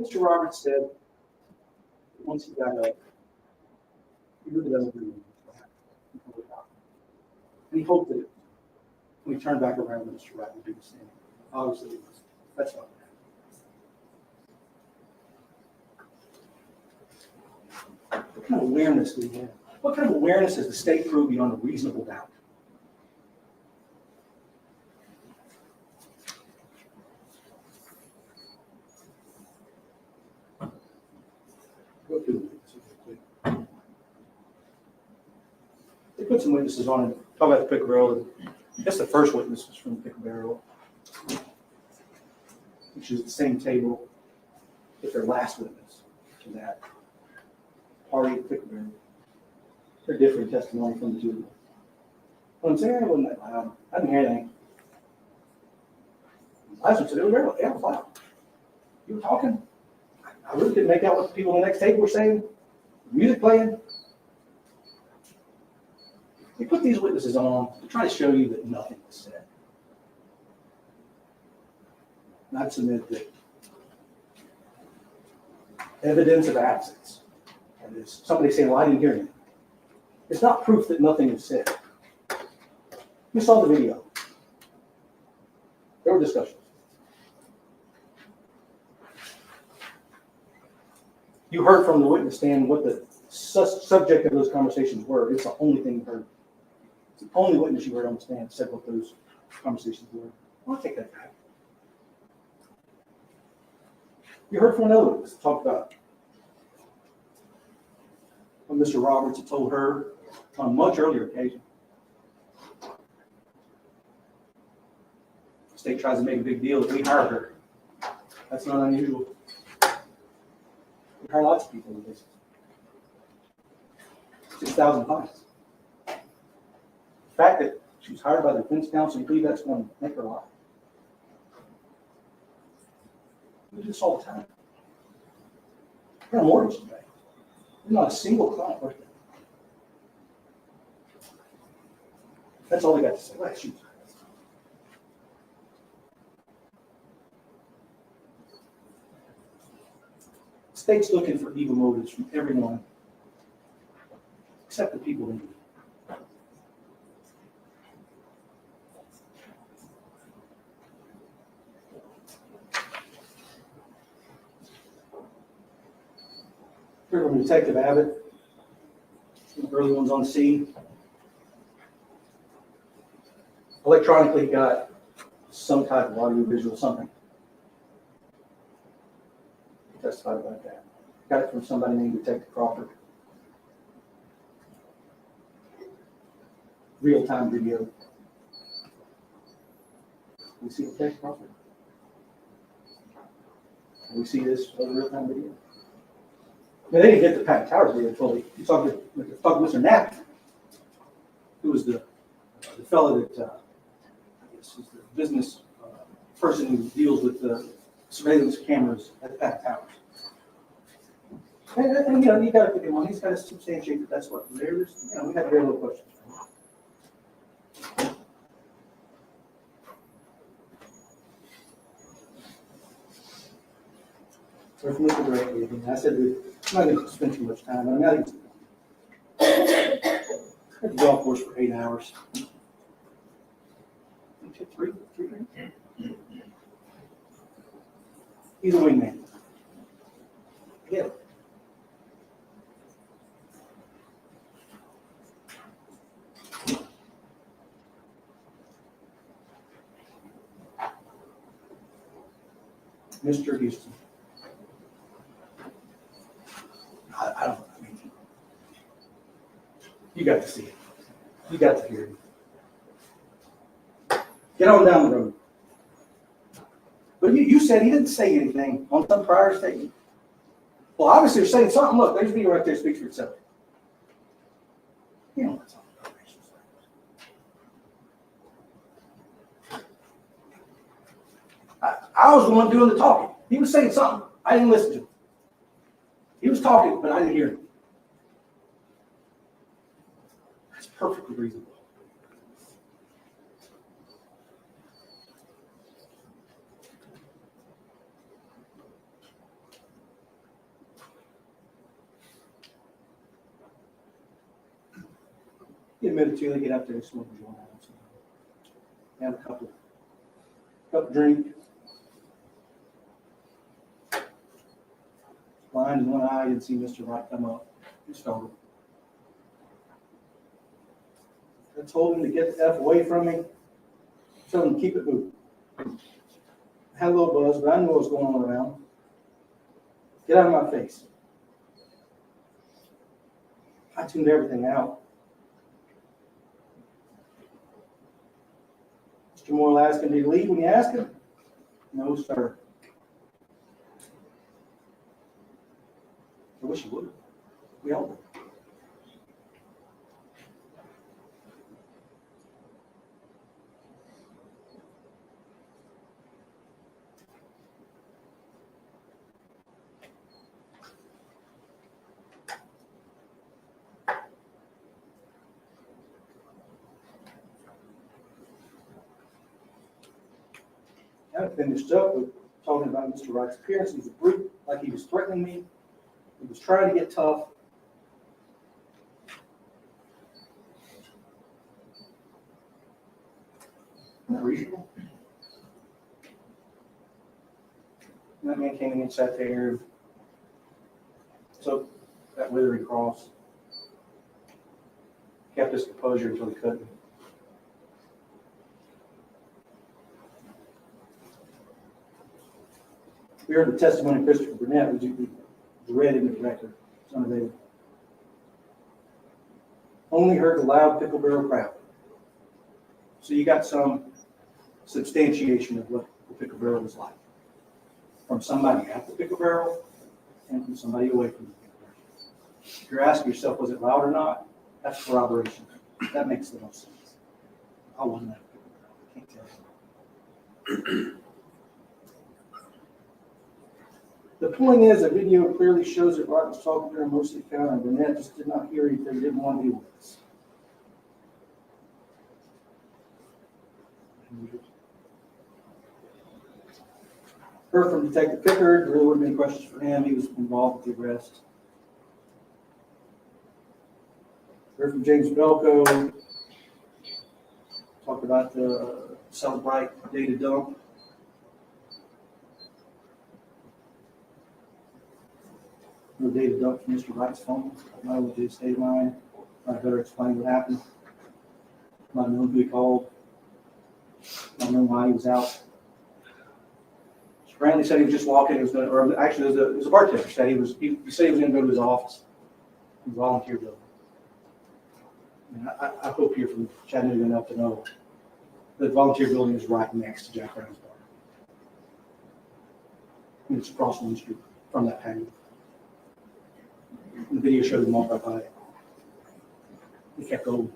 Mr. Roberts said, once he got up, he really doesn't believe it. And he hoped that when he turned back around, Mr. Wright would do the same. Obviously, that's not. What kind of awareness do we have? What kind of awareness has the state proved beyond a reasonable doubt? Go through the witnesses real quick. They put some witnesses on it. Talk about the pick barrel. I guess the first witness was from the pick barrel, which is the same table with their last witness to that party pick barrel. They're different testimony from the two of them. What I'm saying, I wasn't that loud. I didn't hear anything. Last one said, "It was loud. You were talking. I really couldn't make out what the people on the next table were saying. Music playing." We put these witnesses on to try to show you that nothing was said. And I'd submit that evidence of absence, that is, somebody saying, "Well, I didn't hear anything," it's not proof that nothing was said. You saw the video. There were discussions. You heard from the witness stand what the subject of those conversations were. It's the only thing you heard. It's the only witness you heard on the stand said what those conversations were. I'll take that back. You heard from another witness talk about what Mr. Roberts had told her on a much earlier occasion. The state tries to make a big deal that we hired her. That's not unusual. We hire lots of people in this. 6,000 fines. The fact that she was hired by the defense counsel, you believe that's going to make her lie? We do this all the time. We're on a mortgage today. There's not a single client worth it. That's all they got to say. Well, shoot. The state's looking for evil motives from everyone, except the people in it. Heard from Detective Abbott, one of the early ones on the scene. Electronically got some type of audio visual something. He testified about that. Got it from somebody named Detective Crawford. Real-time video. We see Detective Crawford. We see this on real-time video. Now, they didn't get the Pat Towers video fully. You talked to Mr. Knapp, who was the fellow that I guess is the business person who deals with the surveillance cameras at Pat Towers. And you know, you got to pick him on. He's got to substantiate that that's what there's. You know, we had very little questions. So from Mr. Wright, I said I'm not going to spend too much time. I'm not at the golf course for 8 hours. Three. He's a wingman. I get it. Mr. Houston. I don't know. I mean, you got to see it. You got to hear it. Get on down the road. But you said he didn't say anything on some prior statement. Well, obviously you're saying something. Look, there's video right there speaks for itself. You know what's on the deliberation statement. I was the one doing the talking. He was saying something. I didn't listen to him. He was talking, but I didn't hear him. That's perfectly reasonable. He admitted to they get out there and smoke a joint. Have a couple drink. Blind in one eye, didn't see Mr. Wright come up. Just told him. I told him to get the F away from me. Told him to keep it moving. I had a little buzz, but I knew what was going on around. Get out of my face. I tuned everything out. Mr. Moyle asked him, did he leave when you asked him? No, sir. I wish he would. We all would. I finished up with talking about Mr. Wright's appearance. He was a brute, like he was threatening me. He was trying to get tough. Isn't that reasonable? And that man came in and sat there. took that withering cross, kept his composure until he couldn't. We heard the testimony of Christopher Burnett, which we read in the record. It's unavailable. Only heard the loud pickle barrel crowd. So you got some substantiation of what the pickle barrel was like from somebody at the pickle barrel and from somebody away from the pickle barrel. If you're asking yourself, was it loud or not? That's corroboration. That makes the most sense. I wasn't at the pickle barrel. I can't tell you. The point is, the video clearly shows that Wright was talking during most of the encounter, and Burnett just did not hear anything, didn't want to be with us. Heard from Detective Pickard, there really weren't many questions for him. He was involved with the arrest. Heard from James Belko, talked about the Celebrite data dump. No data dump from Mr. Wright's phone. I went to his state line. I better explain what happened. Not knowing who he called. Not knowing why he was out. Brantley said he was just walking. He was going to, or actually, it was a bartender said he said he was going to go to his office. He volunteered building. And I hope you're from Chattanooga enough to know that volunteer building is right next to Jack Brown's bar. And it's across Main Street from that patio. The video showed him walk right by it. He kept going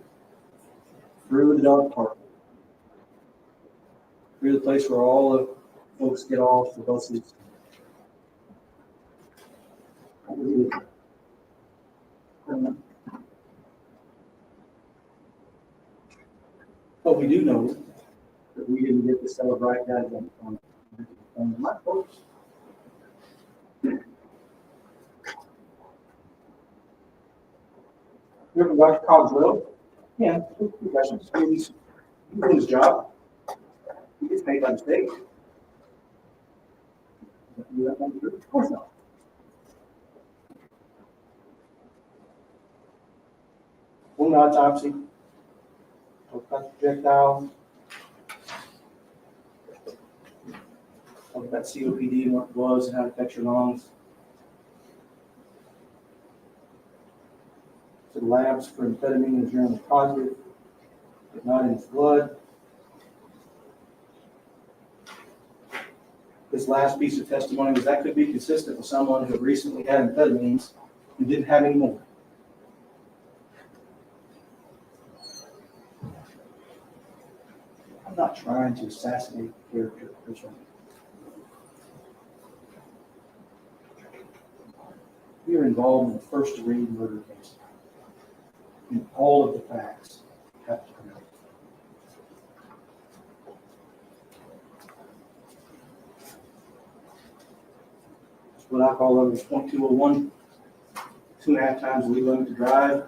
through the dog park, through the place where all the folks get off the buses. But we do know that we didn't get to celebrate guys on my folks. You ever watch College Road? Yeah, he's doing his job. He gets paid by the state. Of course not. One autopsy. Talk about the projectile. Talk about COPD and what it was and how it affects your lungs. So the labs for amphetamine is generally positive, but not in his blood. This last piece of testimony was that could be consistent with someone who had recently had amphetamines and didn't have any more. I'm not trying to assassinate the character of Chris Wright. We are involved in a first-degree murder case. And all of the facts have to come out. That's what I call over 0.201, 2.5 times the legal limit to drive.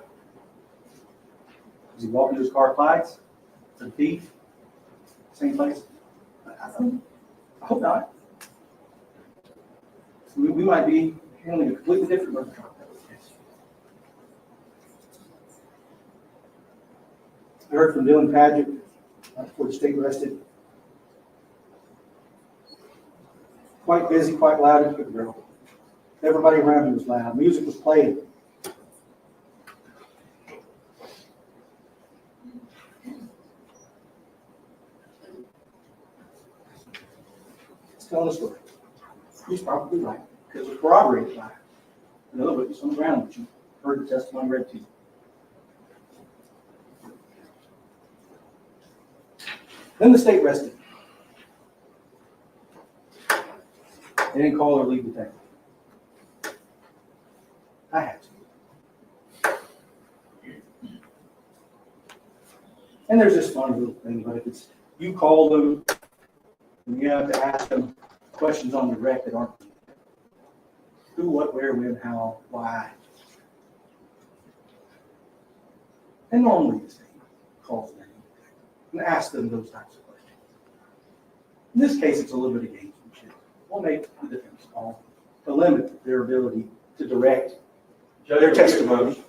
Does he walk into his car twice? For the thief? Same place? I hope not. So we might be handling a completely different murder trial. I heard from Dylan Padgett before the state arrested. Quite busy, quite loud in the girl. Everybody around him was loud. Music was playing. He's telling a story. He's probably right, because it's corroborated by another witness on the ground, which you heard the testimony read to you. Then the state rested. They didn't call their lead detective. I had to. And there's this funny little thing, but if it's you call them and you have to ask them questions on the direct that aren't who, what, where, when, how, why. And normally the state calls them and ask them those types of questions. In this case, it's a little bit of gamesmanship. We'll make the defense call to limit their ability to direct their testimony.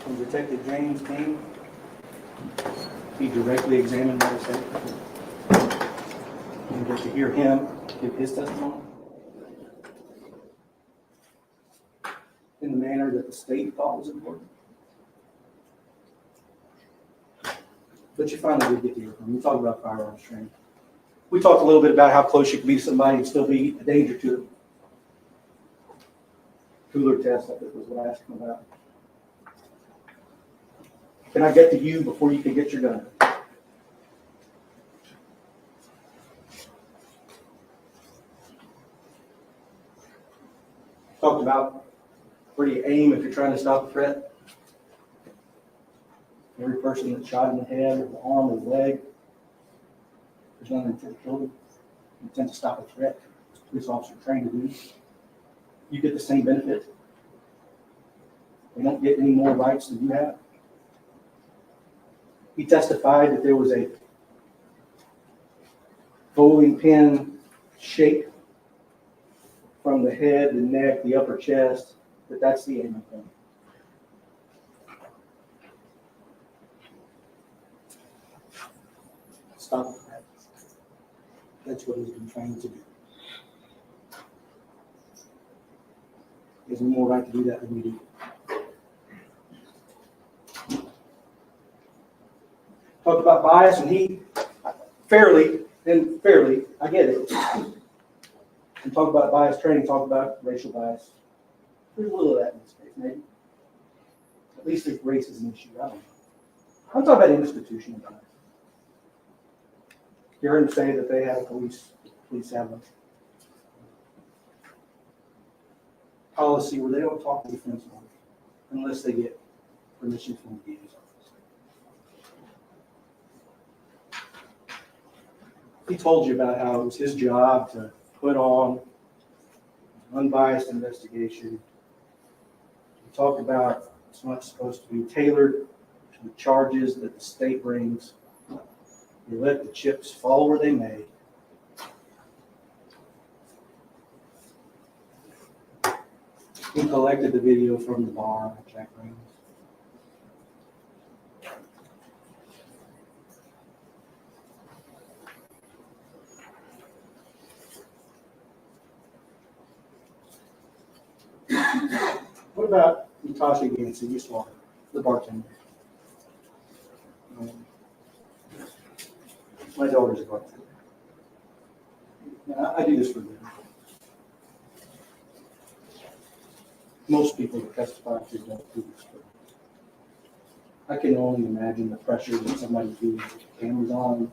When Detective James came, he directly examined my statement. And get to hear him give his testimony in the manner that the state thought was important. But you finally did get to hear from him. We talked about firearms training. We talked a little bit about how close you can be to somebody and still be a danger to them. Cooler test, I think was what I asked him about. Can I get to you before you can get your gun? Talked about where you aim if you're trying to stop a threat. Every person that's shot in the head or the arm or the leg, there's nothing intent to kill them. Intent to stop a threat. Police officer trained to do. You get the same benefit. They don't get any more rights than you have. He testified that there was a bowling pin shape from the head, the neck, the upper chest, that's the aiming point. Stop that. That's what he's been trained to do. He has more right to do that than we do. Talked about bias, and he fairly, I get it. And talk about bias training, talk about racial bias. There's a little of that in this case, maybe. At least if race is an issue, I don't know. I'm talking about institutional bias. You heard him say that they have police have a policy where they don't talk to defense lawyers unless they get permission from the DA's office. He told you about how it was his job to put on an unbiased investigation. He talked about it's not supposed to be tailored to the charges that the state brings. You let the chips fall where they may. He collected the video from the bar at Jack Raines. about Natasha Gansey, you saw her, the bartender? My daughter's a bartender. Now, I do this for them. Most people that testify to don't do this for them. I can only imagine the pressure that somebody feels with the cameras on,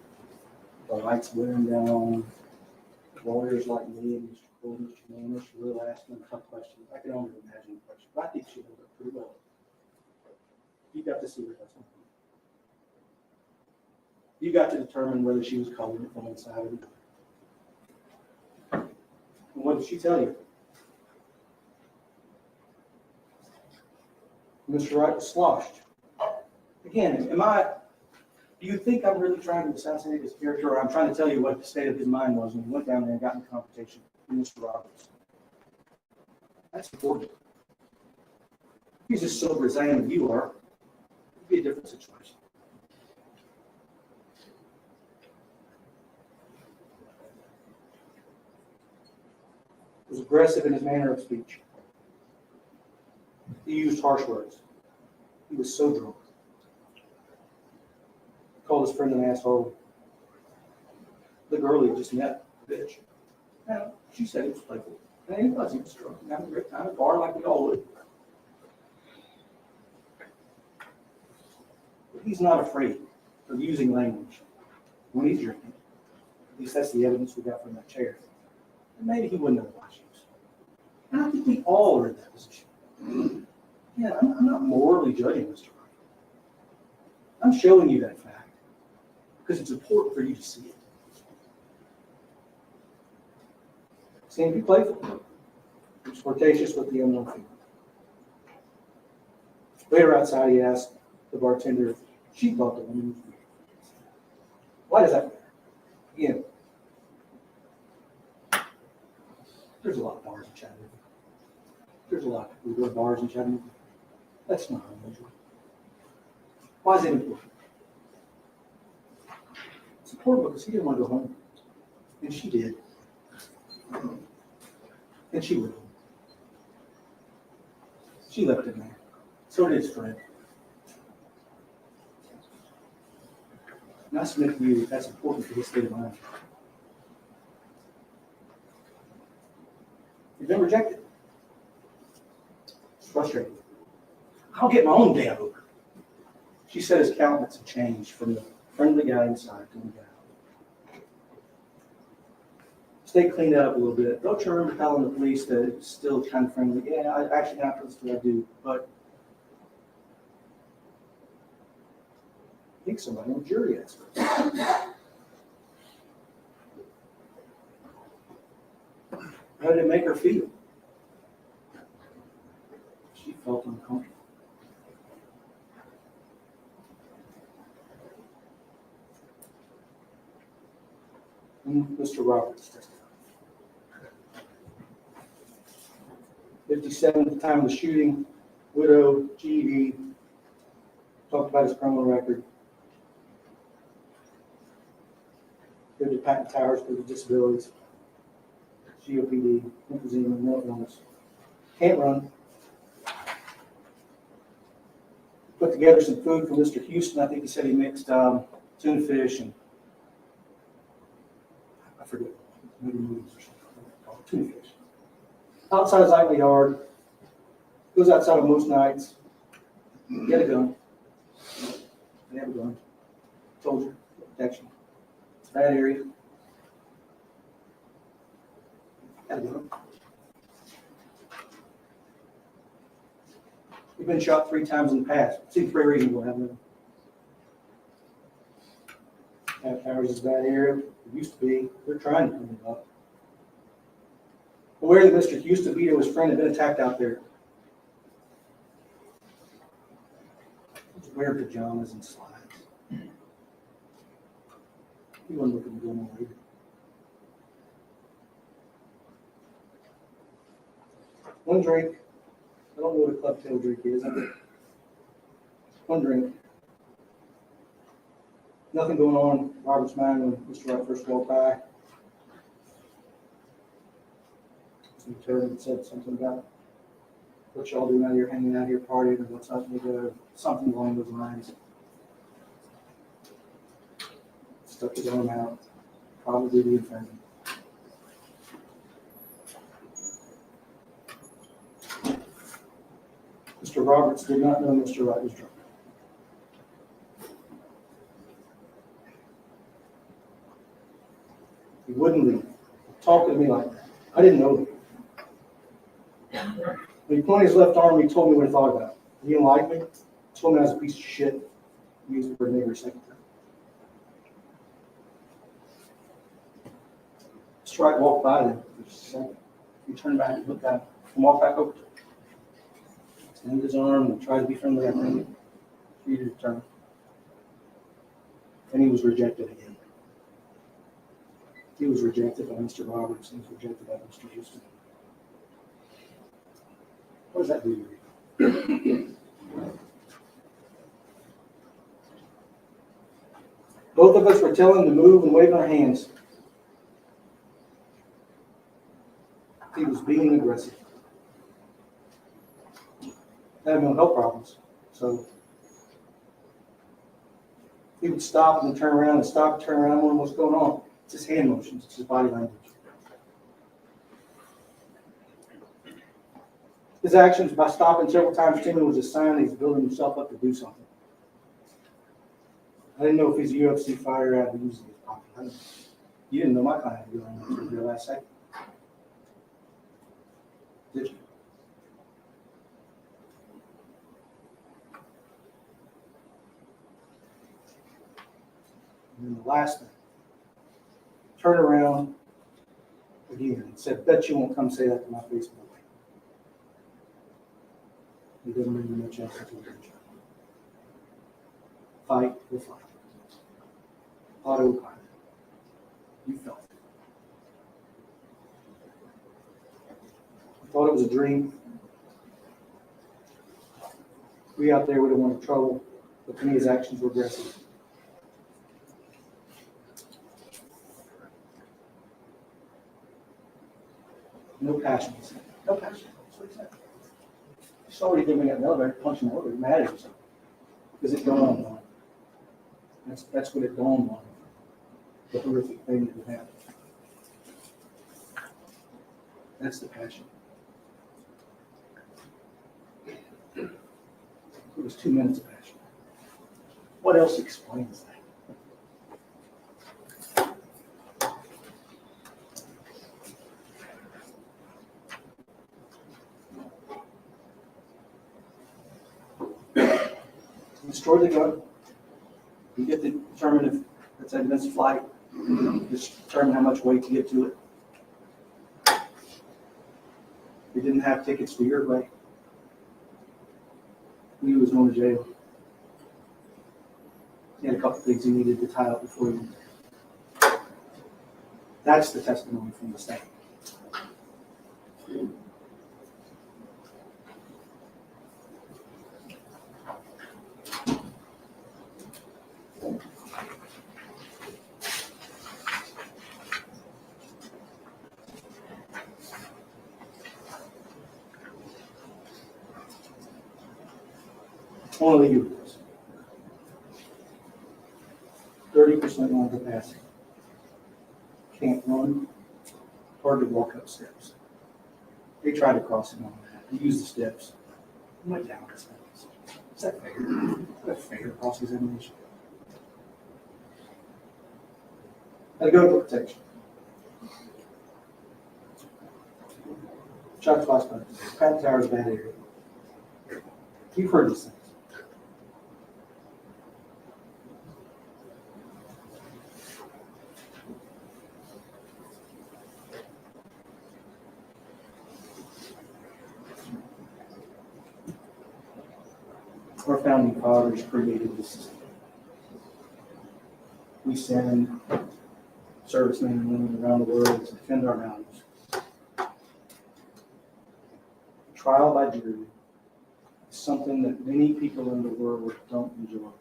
the lights wearing down, lawyers like me and Mr. Cole, Mr. Manish, will ask them tough questions. I can only imagine the pressure. But I think she held up pretty well. You got to see her testimony. You got to determine whether she was colored from inside or the other. And what did she tell you? Mr. Wright was sloshed. Again, do you think I'm really trying to assassinate his character, or I'm trying to tell you what the state of his mind was when he went down there and got in a confrontation with Mr. Roberts? That's important. If he's as sober as I am and you are, it'd be a different situation. He was aggressive in his manner of speech. He used harsh words. He was so drunk. Called his friend an asshole. The girl he just met, bitch. Now, she said he was playful. And he was drunk. Having a great time at a bar like we all would. But he's not afraid of using language when he's drinking. At least that's the evidence we got from that chair. And maybe he wouldn't otherwise use. And I think we all are in that position. Yeah, I'm not morally judging Mr. Wright. I'm showing you that fact because it's important for you to see it. Seemed to be playful. He was flirtatious with the unknown female. Later outside, he asked the bartender if she thought the woman was weird. Why does that matter? Again, there's a lot of bars in Chattanooga. There's a lot of people who go to bars in Chattanooga. That's not unusual. Why is it important? It's important because he didn't want to go home. And she did. And she went home. She left him there. So did his friend. And I submit to you that that's important for his state of mind. You've been rejected. It's frustrating. I'll get my own damn Uber. She said his countenance had changed from the friendly guy inside to the guy out. Stay cleaned up a little bit. Don't you remember telling the police that it's still kind of friendly? Yeah, I actually not this what I do, but I think somebody on the jury asked her. How did it make her feel? She felt uncomfortable. And Mr. Roberts testified. 57 at the time of the shooting, widow, GED, talked about his criminal record. Lived at Patton Towers with disabilities, COPD, emphysema, mental illness. Can't run. Put together some food for Mr. Houston. I think he said he mixed tuna fish and I forget, maybe noodles or something. Tuna fish. Outside his idle yard. Goes outside of most nights. Get a gun. They have a gun. Told you. Protection. It's a bad area. Got a gun. You've been shot 3 times in the past. Seems very reasonable to have them. Half Towers is a bad area. It used to be. They're trying to clean it up. Aware that Mr. Houston Vito, his friend, had been attacked out there. He was wearing pajamas and slides. He wasn't looking to go no later. One drink. I don't know what a club tail drink is. One drink. Nothing going on in Robert's mind when Mr. Wright first walked by. He turned and said something about what y'all doing out here, hanging out here, partying, or what's up, nigga, something along those lines. Stuck his arm out, probably the offender. Mr. Roberts did not know Mr. Wright was drunk. He wouldn't leave. Talking to me like that. I didn't know him. When he pointed his left arm, he told me what he thought about it. He didn't like me. He told me I was a piece of shit. He used the word nigger a second time. Mr. Wright walked by them for just a second. He turned back and looked at him and walked back over to him. Extended his arm and tried to be friendly, I think. He did turn. And he was rejected again. He was rejected by Mr. Roberts. He was rejected by Mr. Houston. What does that do to you? Both of us were telling him to move and waving our hands. He was being aggressive. I have mental health problems, so he would stop and turn around and stop and turn around and wonder what's going on. It's his hand motions, it's his body language. His actions by stopping several times to me was a sign that he's building himself up to do something. I didn't know if he's a UFC fighter out of using his pocket. I didn't know. You didn't know my client had going on until the last second. Did you? And then the last thing, turned around again and said, bet you won't come say that to my face, boy. He doesn't bring you much else until the future. Fight or flight. Autopilot. You felt it. I thought it was a dream. We out there would have wanted trouble, but to me his actions were aggressive. No passion. No passion. That's what he said. You saw what he did when he got in the elevator, punched him over, he mad at himself. Because it dawned on him. That's what it dawned on him. The horrific thing that would happen. That's the passion. It was 2 minutes of passion. What else explains that? Destroy the gun. You get to determine if it's evidence of flight. Just determine how much weight to get to it. We didn't have tickets to your way. He was going to jail. He had a couple things he needed to tie up before he went there. That's the testimony from the stand. Only you. 30% lung capacity. Can't run. Hard to walk up steps. They tried to cross him on that. He used the steps. He went down the steps. Is that fair? Is that fair cross-examination? Had to go for protection. Shot twice by Pat Tower's bad area. You've heard these things. Our founding fathers created this system. We send servicemen and women around the world to defend our values. Trial by jury is something that many people in the world don't enjoy.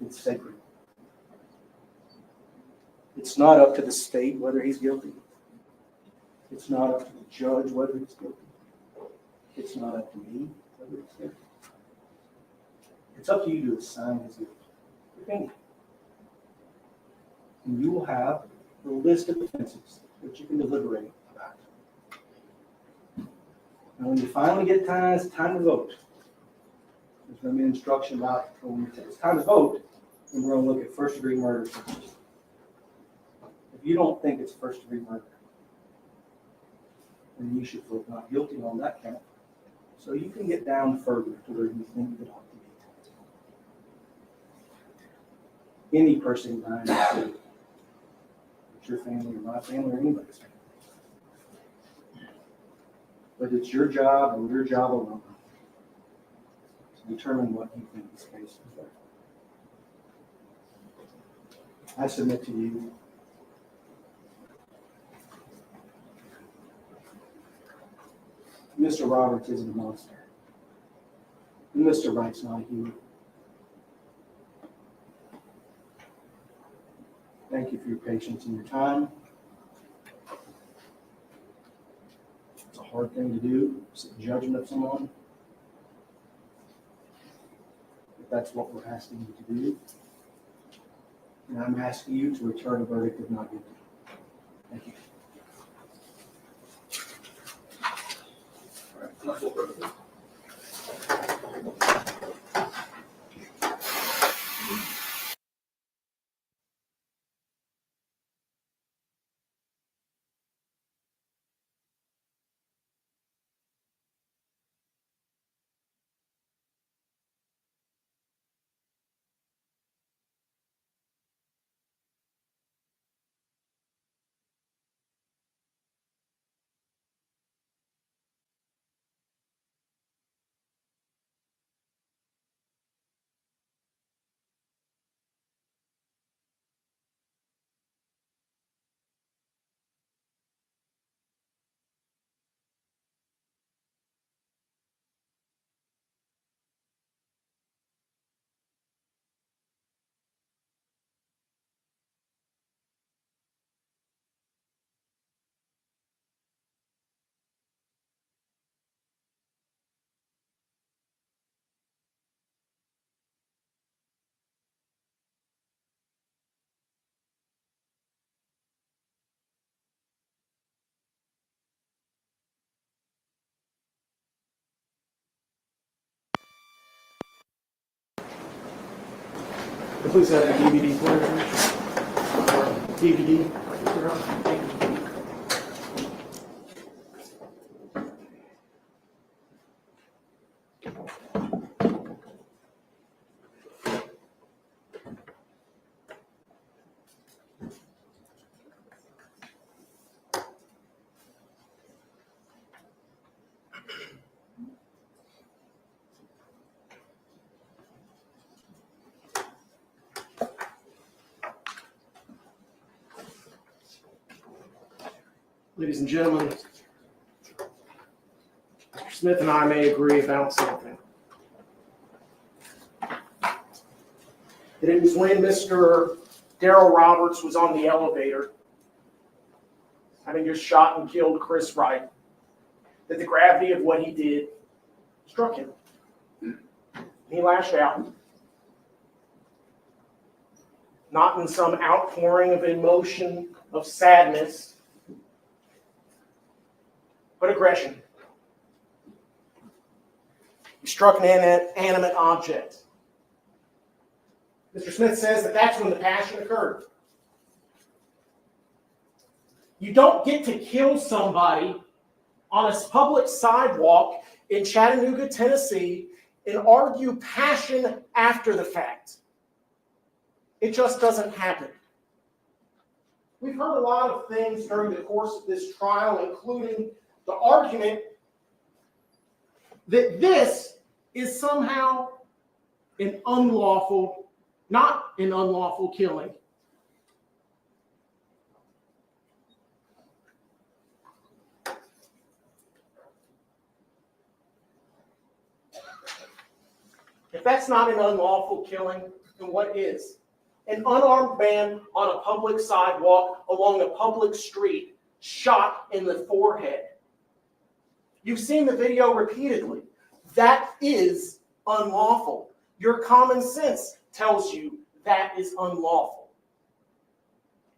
It's sacred. It's not up to the state whether he's guilty. It's not up to the judge whether he's guilty. it's not up to me whether it's there. It's up to you to assign his guilt, if any. And you will have the list of offenses that you can deliberate about. And when you finally get time to vote, there's going to be an instruction about when it's time to vote, and we're going to look at first-degree murder first. If you don't think it's first-degree murder, then you should vote not guilty on that count, so you can get down further to where you think it ought to be. Any person dying in the city, it's your family or my family or anybody's family. But it's your job and your job alone to determine what you think this case is worth. I submit to you Mr. Roberts isn't a monster. And Mr. Wright's not a hero. Thank you for your patience and your time. It's a hard thing to do, sit in judgment of someone. But that's what we're asking you to do. And I'm asking you to return a verdict of not guilty. Thank you. Please have the DVD player. DVD. Ladies and gentlemen, Mr. Smith and I may agree about something. That it was when Mr. Darryl Roberts was on the elevator, having just shot and killed Chris Wright, that the gravity of what he did struck him. He lashed out, not in some outpouring of emotion, of sadness, but aggression. He struck an inanimate object. Mr. Smith says that that's when the passion occurred. You don't get to kill somebody on a public sidewalk in Chattanooga, Tennessee, and argue passion after the fact. It just doesn't happen. We've heard a lot of things during the course of this trial, including the argument that this is somehow not an unlawful killing. If that's not an unlawful killing, then what is? An unarmed man on a public sidewalk along a public street, shot in the forehead. You've seen the video repeatedly. That is unlawful. Your common sense tells you that is unlawful.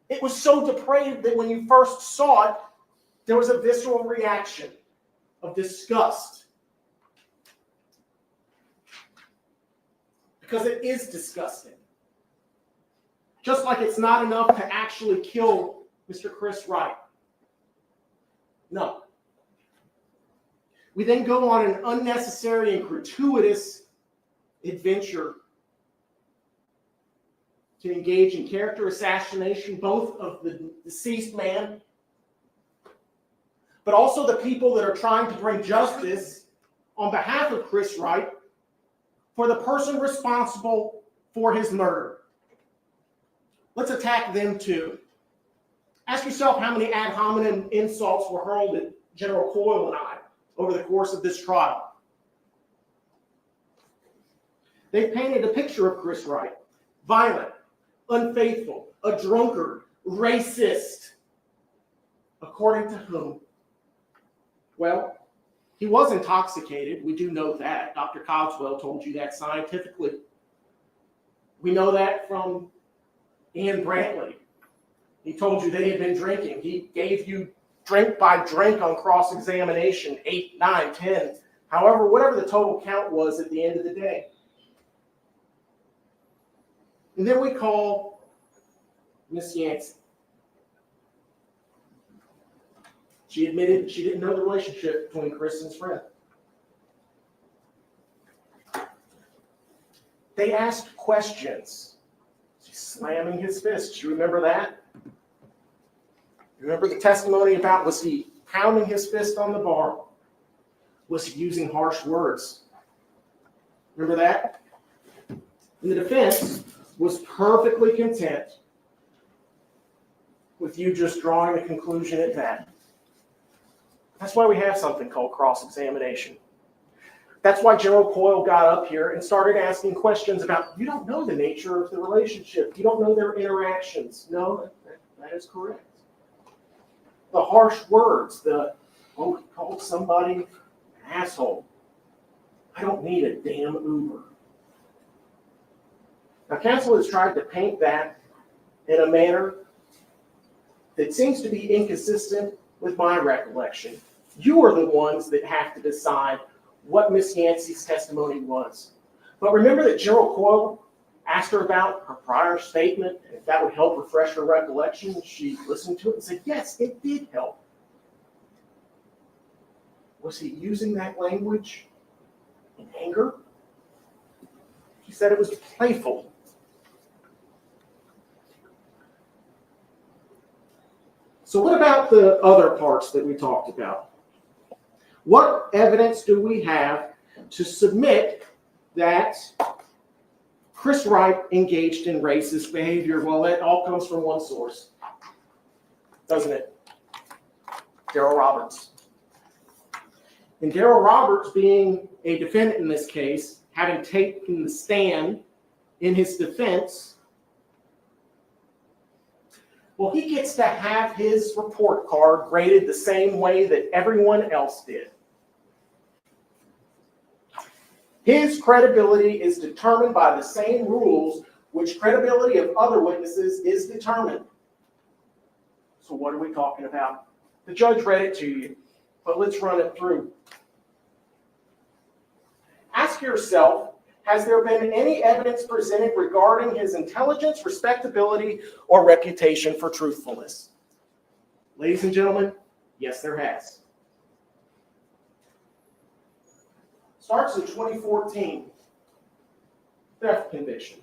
It was so depraved that when you first saw it, there was a visceral reaction of disgust. Because it is disgusting. Just like it's not enough to actually kill Mr. Chris Wright. No. We then go on an unnecessary and gratuitous adventure to engage in character assassination, both of the deceased man, but also the people that are trying to bring justice on behalf of Chris Wright for the person responsible for his murder. Let's attack them too. Ask yourself how many ad hominem insults were hurled at General Coyle and I over the course of this trial. They painted a picture of Chris Wright: violent, unfaithful, a drunkard, racist. According to whom? Well, he was intoxicated. We do know that. Dr. Cogswell told you that scientifically. We know that from Ian Brantley. He told you that he had been drinking. He gave you drink by drink on cross-examination, 8, 9, 10, however, whatever the total count was at the end of the day. And then we call Miss Yancey. She admitted she didn't know the relationship between Chris and his friend. They asked questions. She's slamming his fist. You remember that? You remember the testimony about, was he pounding his fist on the bar? Was he using harsh words? Remember that? And the defense was perfectly content with you just drawing a conclusion at that. That's why we have something called cross-examination. That's why General Coyle got up here and started asking questions about, you don't know the nature of the relationship. You don't know their interactions. No, that is correct. The harsh words, he called somebody an asshole. I don't need a damn Uber. Now, counsel has tried to paint that in a manner that seems to be inconsistent with my recollection. You are the ones that have to decide what Miss Yancey's testimony was. But remember that General Coyle asked her about her prior statement, and if that would help refresh her recollection. She listened to it and said, yes, it did help. Was he using that language in anger? She said it was playful. So what about the other parts that we talked about? What evidence do we have to submit that Chris Wright engaged in racist behavior? Well, that all comes from one source, doesn't it? Darryl Roberts. And Darryl Roberts, being a defendant in this case, having taken the stand in his defense, well, he gets to have his report card graded the same way that everyone else did. His credibility is determined by the same rules which credibility of other witnesses is determined. So what are we talking about? The judge read it to you, but let's run it through. Ask yourself, has there been any evidence presented regarding his intelligence, respectability, or reputation for truthfulness? Ladies and gentlemen, yes, there has. Starts in 2014, theft conviction,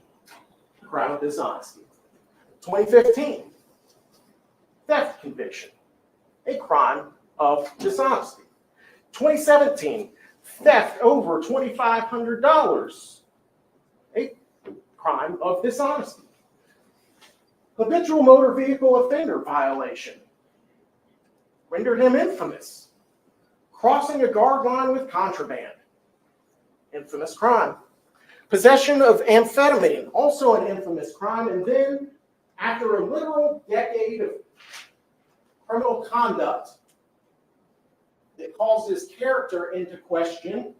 crime of dishonesty. 2015, theft conviction, a crime of dishonesty. 2017, theft over $2,500, a crime of dishonesty. Habitual motor vehicle offender violation, rendered him infamous. Crossing a guard line with contraband, infamous crime. Possession of amphetamine, also an infamous crime. And then, after a literal decade of criminal conduct, that calls his character into question,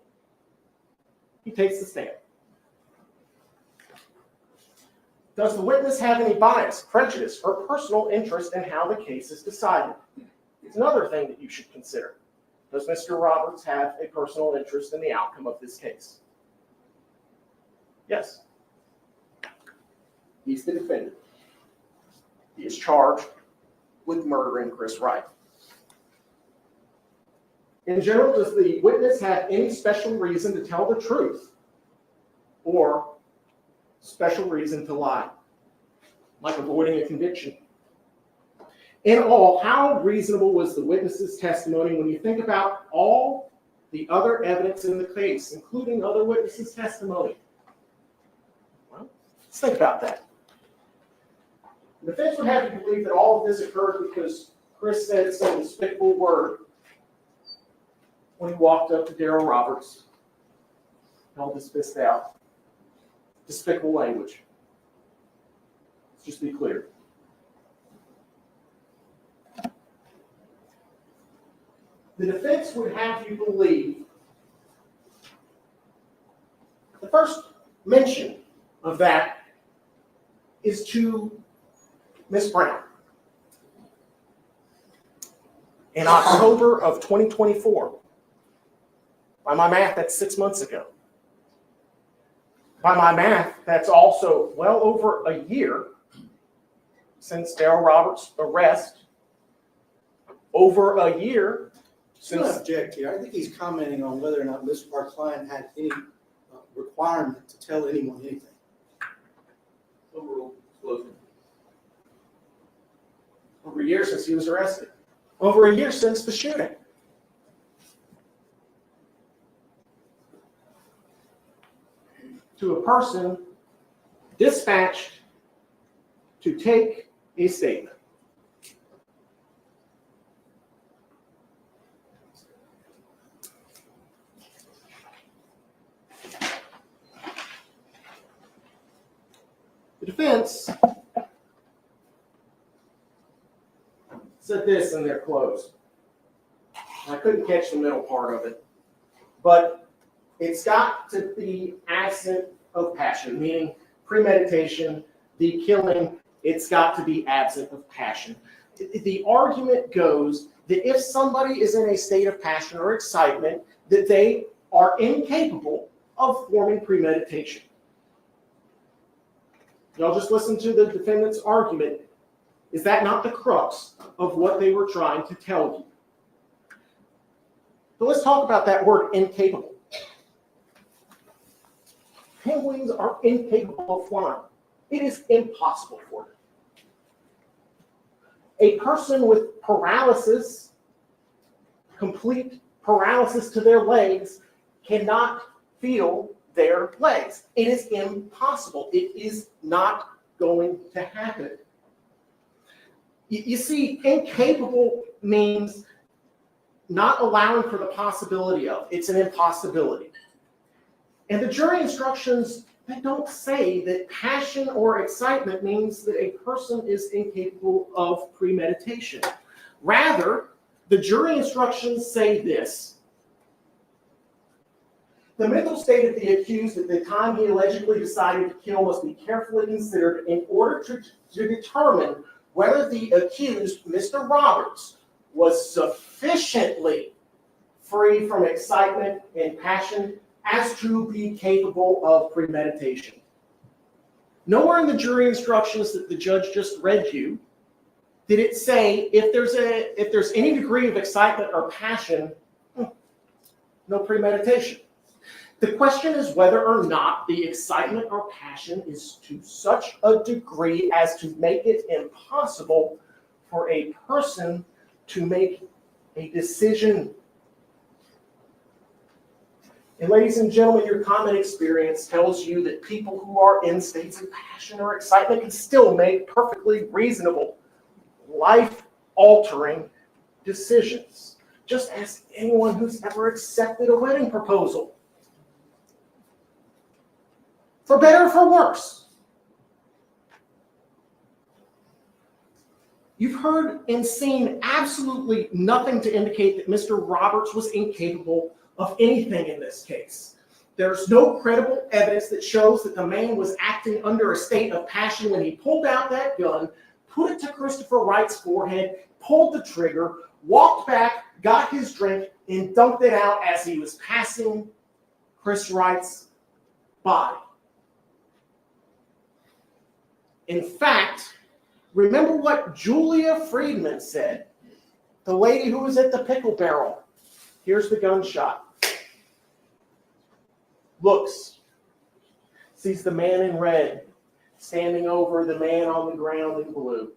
he takes the stand. Does the witness have any bias, prejudice, or personal interest in how the case is decided? It's another thing that you should consider. Does Mr. Roberts have a personal interest in the outcome of this case? Yes. He's the defendant. He is charged with murdering Chris Wright. In general, does the witness have any special reason to tell the truth or special reason to lie, like avoiding a conviction? In all, how reasonable was the witness's testimony when you think about all the other evidence in the case, including other witnesses' testimony? Well, let's think about that. The defense would have you believe that all of this occurred because Chris said some despicable word when he walked up to Darryl Roberts, held his fist out. Despicable language. Let's just be clear. The defense would have you believe the first mention of that is to Miss Brown. In October of 2024, by my math, that's 6 months ago. By my math, that's also well over a year since Darryl Roberts' arrest. Over a year Since since. object here, I think he's commenting on whether or not our client had any requirement to tell anyone anything. Overall closing. Over a year since he was arrested. Over a year since the shooting. To a person dispatched to take a statement. The defense said this in their close. I couldn't catch the middle part of it, but it's got to be absent of passion, meaning premeditation, the killing, it's got to be absent of passion. The argument goes that if somebody is in a state of passion or excitement, that they are incapable of forming premeditation. Y'all just listen to the defendant's argument. Is that not the crux of what they were trying to tell you? So let's talk about that word incapable. Penguins are incapable of flying. It is impossible for them. A person with paralysis, complete paralysis to their legs, cannot feel their legs. It is impossible. It is not going to happen. You see, incapable means not allowing for the possibility of. It's an impossibility. And the jury instructions, they don't say that passion or excitement means that a person is incapable of premeditation. Rather, the jury instructions say this. The mental state of the accused at the time he allegedly decided to kill must be carefully considered in order to determine whether the accused, Mr. Roberts, was sufficiently free from excitement and passion as to be capable of premeditation. Nowhere in the jury instructions that the judge just read you did it say if there's any degree of excitement or passion, no premeditation. The question is whether or not the excitement or passion is to such a degree as to make it impossible for a person to make a decision. And ladies and gentlemen, your common experience tells you that people who are in states of passion or excitement can still make perfectly reasonable, life-altering decisions. Just ask anyone who's ever accepted a wedding proposal. For better or for worse. You've heard and seen absolutely nothing to indicate that Mr. Roberts was incapable of anything in this case. There's no credible evidence that shows that the man was acting under a state of passion when he pulled out that gun, put it to Christopher Wright's forehead, pulled the trigger, walked back, got his drink, and dumped it out as he was passing Chris Wright's body. In fact, remember what Julia Friedman said, the lady who was at the pickle barrel. Here's the gunshot. Looks, sees the man in red standing over the man on the ground in blue.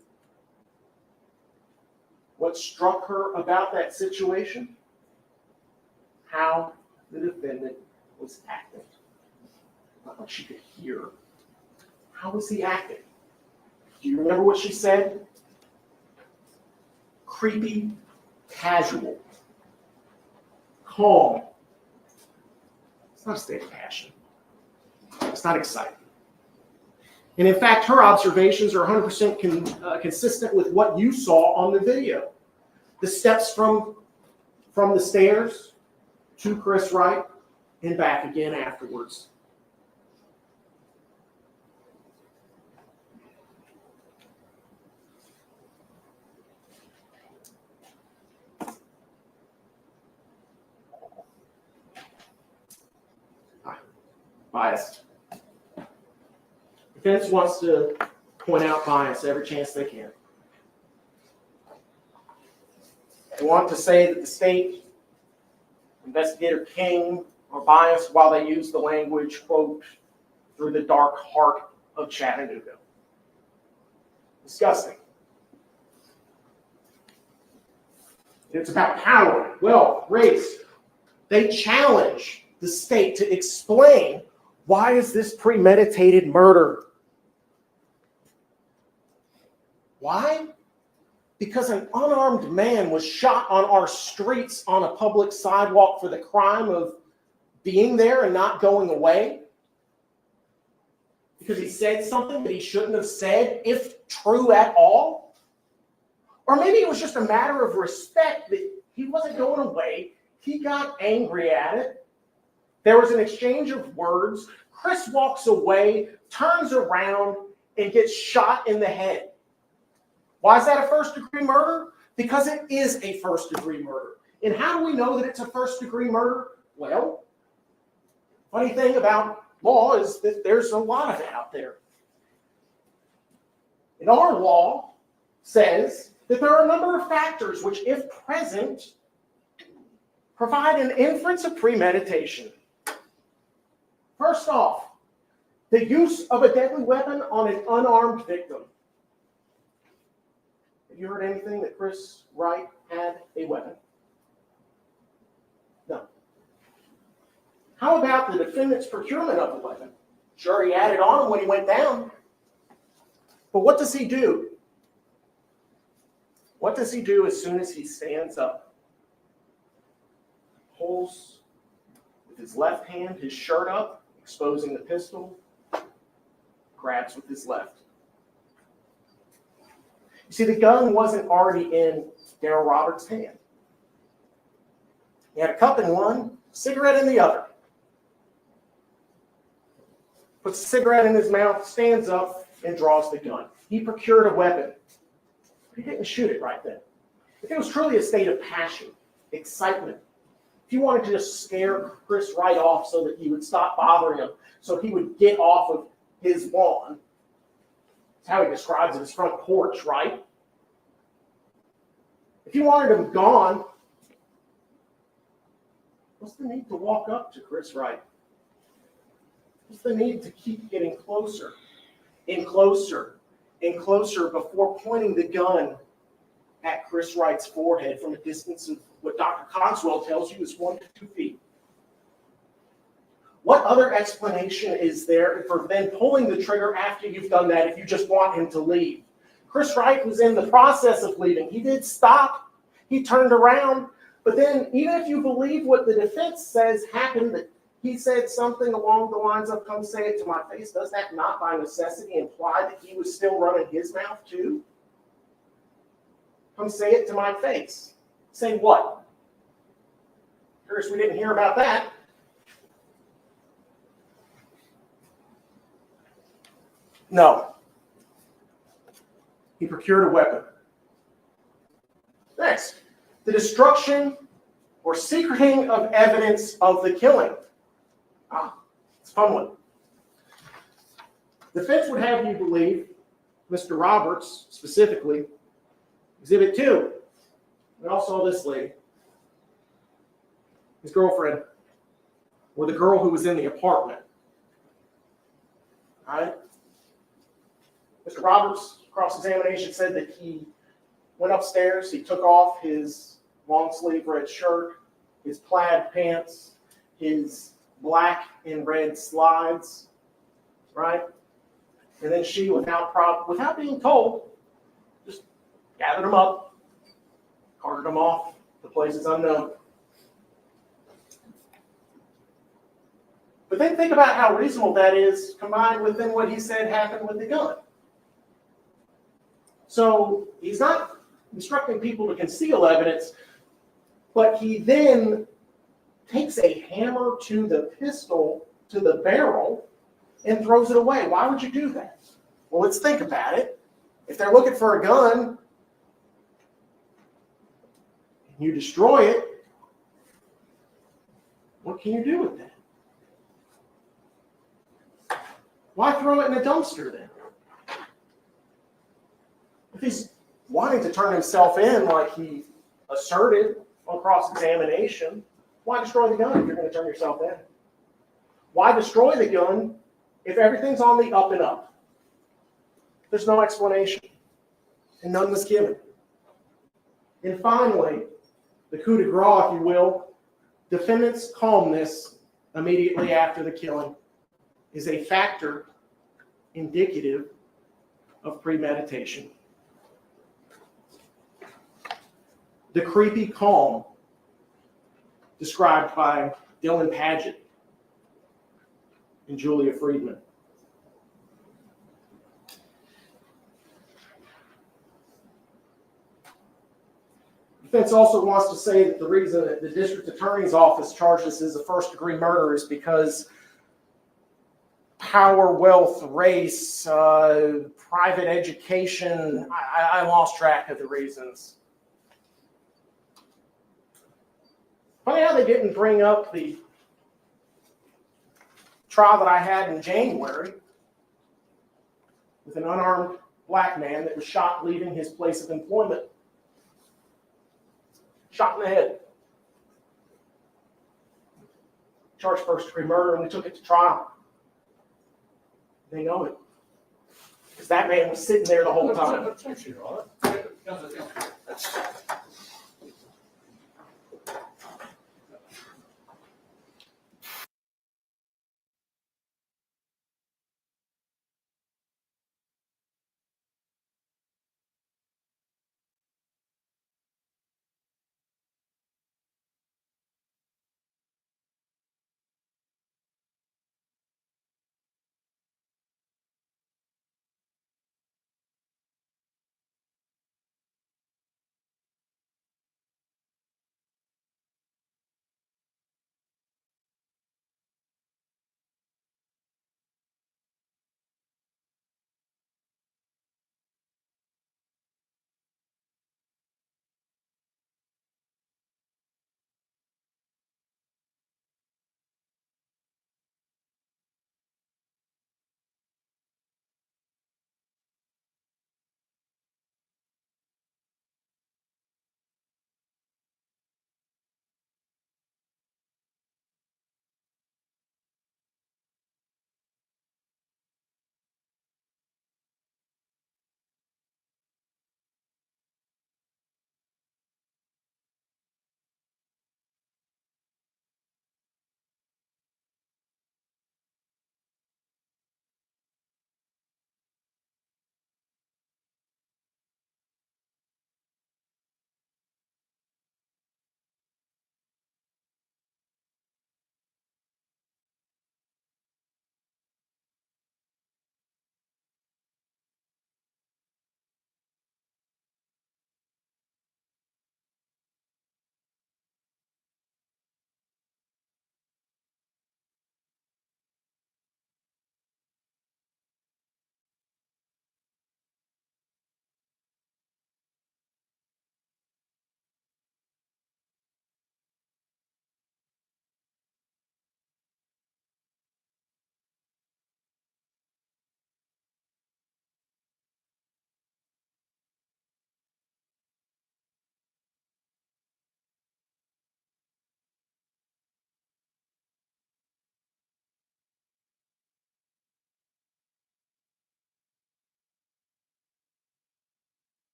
What struck her about that situation? How the defendant was acting. Not what she could hear. How was he acting? Do you remember what she said? Creepy, casual, calm. It's not a state of passion. It's not exciting. And in fact, her observations are 100% consistent with what you saw on the video. The steps from the stairs to Chris Wright and back again afterwards. Biased. Defense wants to point out bias every chance they can. They want to say that the state, investigator King, are biased while they use the language, quote, through the dark heart of Chattanooga. Disgusting. It's about power, wealth, race. They challenge the state to explain, why is this premeditated murder? Why? Because an unarmed man was shot on our streets on a public sidewalk for the crime of being there and not going away? Because he said something that he shouldn't have said, if true at all? Or maybe it was just a matter of respect that he wasn't going away. He got angry at it. There was an exchange of words. Chris walks away, turns around, and gets shot in the head. Why is that a first-degree murder? Because it is a first-degree murder. And how do we know that it's a first-degree murder? Well, funny thing about law is that there's a lot of it out there. And our law says that there are a number of factors which, if present, provide an inference of premeditation. First off, the use of a deadly weapon on an unarmed victim. Have you heard anything that Chris Wright had a weapon? No. How about the defendant's procurement of the weapon? Sure, he had it on him when he went down. But what does he do? What does he do as soon as he stands up? Pulls with his left hand his shirt up, exposing the pistol, grabs with his left. You see, the gun wasn't already in Darryl Roberts' hand. He had a cup in one, cigarette in the other. Puts the cigarette in his mouth, stands up, and draws the gun. He procured a weapon, but he didn't shoot it right then. If it was truly a state of passion, excitement, if he wanted to just scare Chris Wright off so that he would stop bothering him, so he would get off of his lawn, that's how he describes it, his front porch, right? If you wanted him gone, what's the need to walk up to Chris Wright? What's the need to keep getting closer and closer and closer before pointing the gun at Chris Wright's forehead from a distance of what Dr. Cogswell tells you is 1 to 2 feet? What other explanation is there for then pulling the trigger after you've done that if you just want him to leave? Chris Wright was in the process of leaving. He did stop. He turned around. But then even if you believe what the defense says happened, that he said something along the lines of, "Come say it to my face," does that not by necessity imply that he was still running his mouth too? come say it to my face. Say what? Curious we didn't hear about that. No. He procured a weapon. Next, the destruction or secreting of evidence of the killing. It's a fun one. The defense would have you believe, Mr. Roberts specifically, Exhibit 2. We all saw this lady. His girlfriend, or the girl who was in the apartment. All right? Mr. Roberts' cross-examination said that he went upstairs, he took off his long-sleeve red shirt, his plaid pants, his black and red slides, right? And then she, without being told, just gathered them up, carted them off to places unknown. But then think about how reasonable that is combined with then what he said happened with the gun. So he's not instructing people to conceal evidence, but he then takes a hammer to the pistol, to the barrel, and throws it away. Why would you do that? Well, let's think about it. If they're looking for a gun, and you destroy it, what can you do with that? Why throw it in a dumpster then? If he's wanting to turn himself in like he asserted on cross-examination, why destroy the gun if you're going to turn yourself in? Why destroy the gun if everything's on the up and up? There's no explanation, and none was given. And finally, the coup de grace, if you will, defendant's calmness immediately after the killing is a factor indicative of premeditation. The creepy calm described by Dylan Paget and Julia Friedman. The defense also wants to say that the reason that the district attorney's office charged this as a first-degree murder is because power, wealth, race, private education. I lost track of the reasons. Funny how they didn't bring up the trial that I had in January with an unarmed black man that was shot leaving his place of employment. Shot in the head. Charged first-degree murder, and we took it to trial. They know it. Because that man was sitting there the whole time.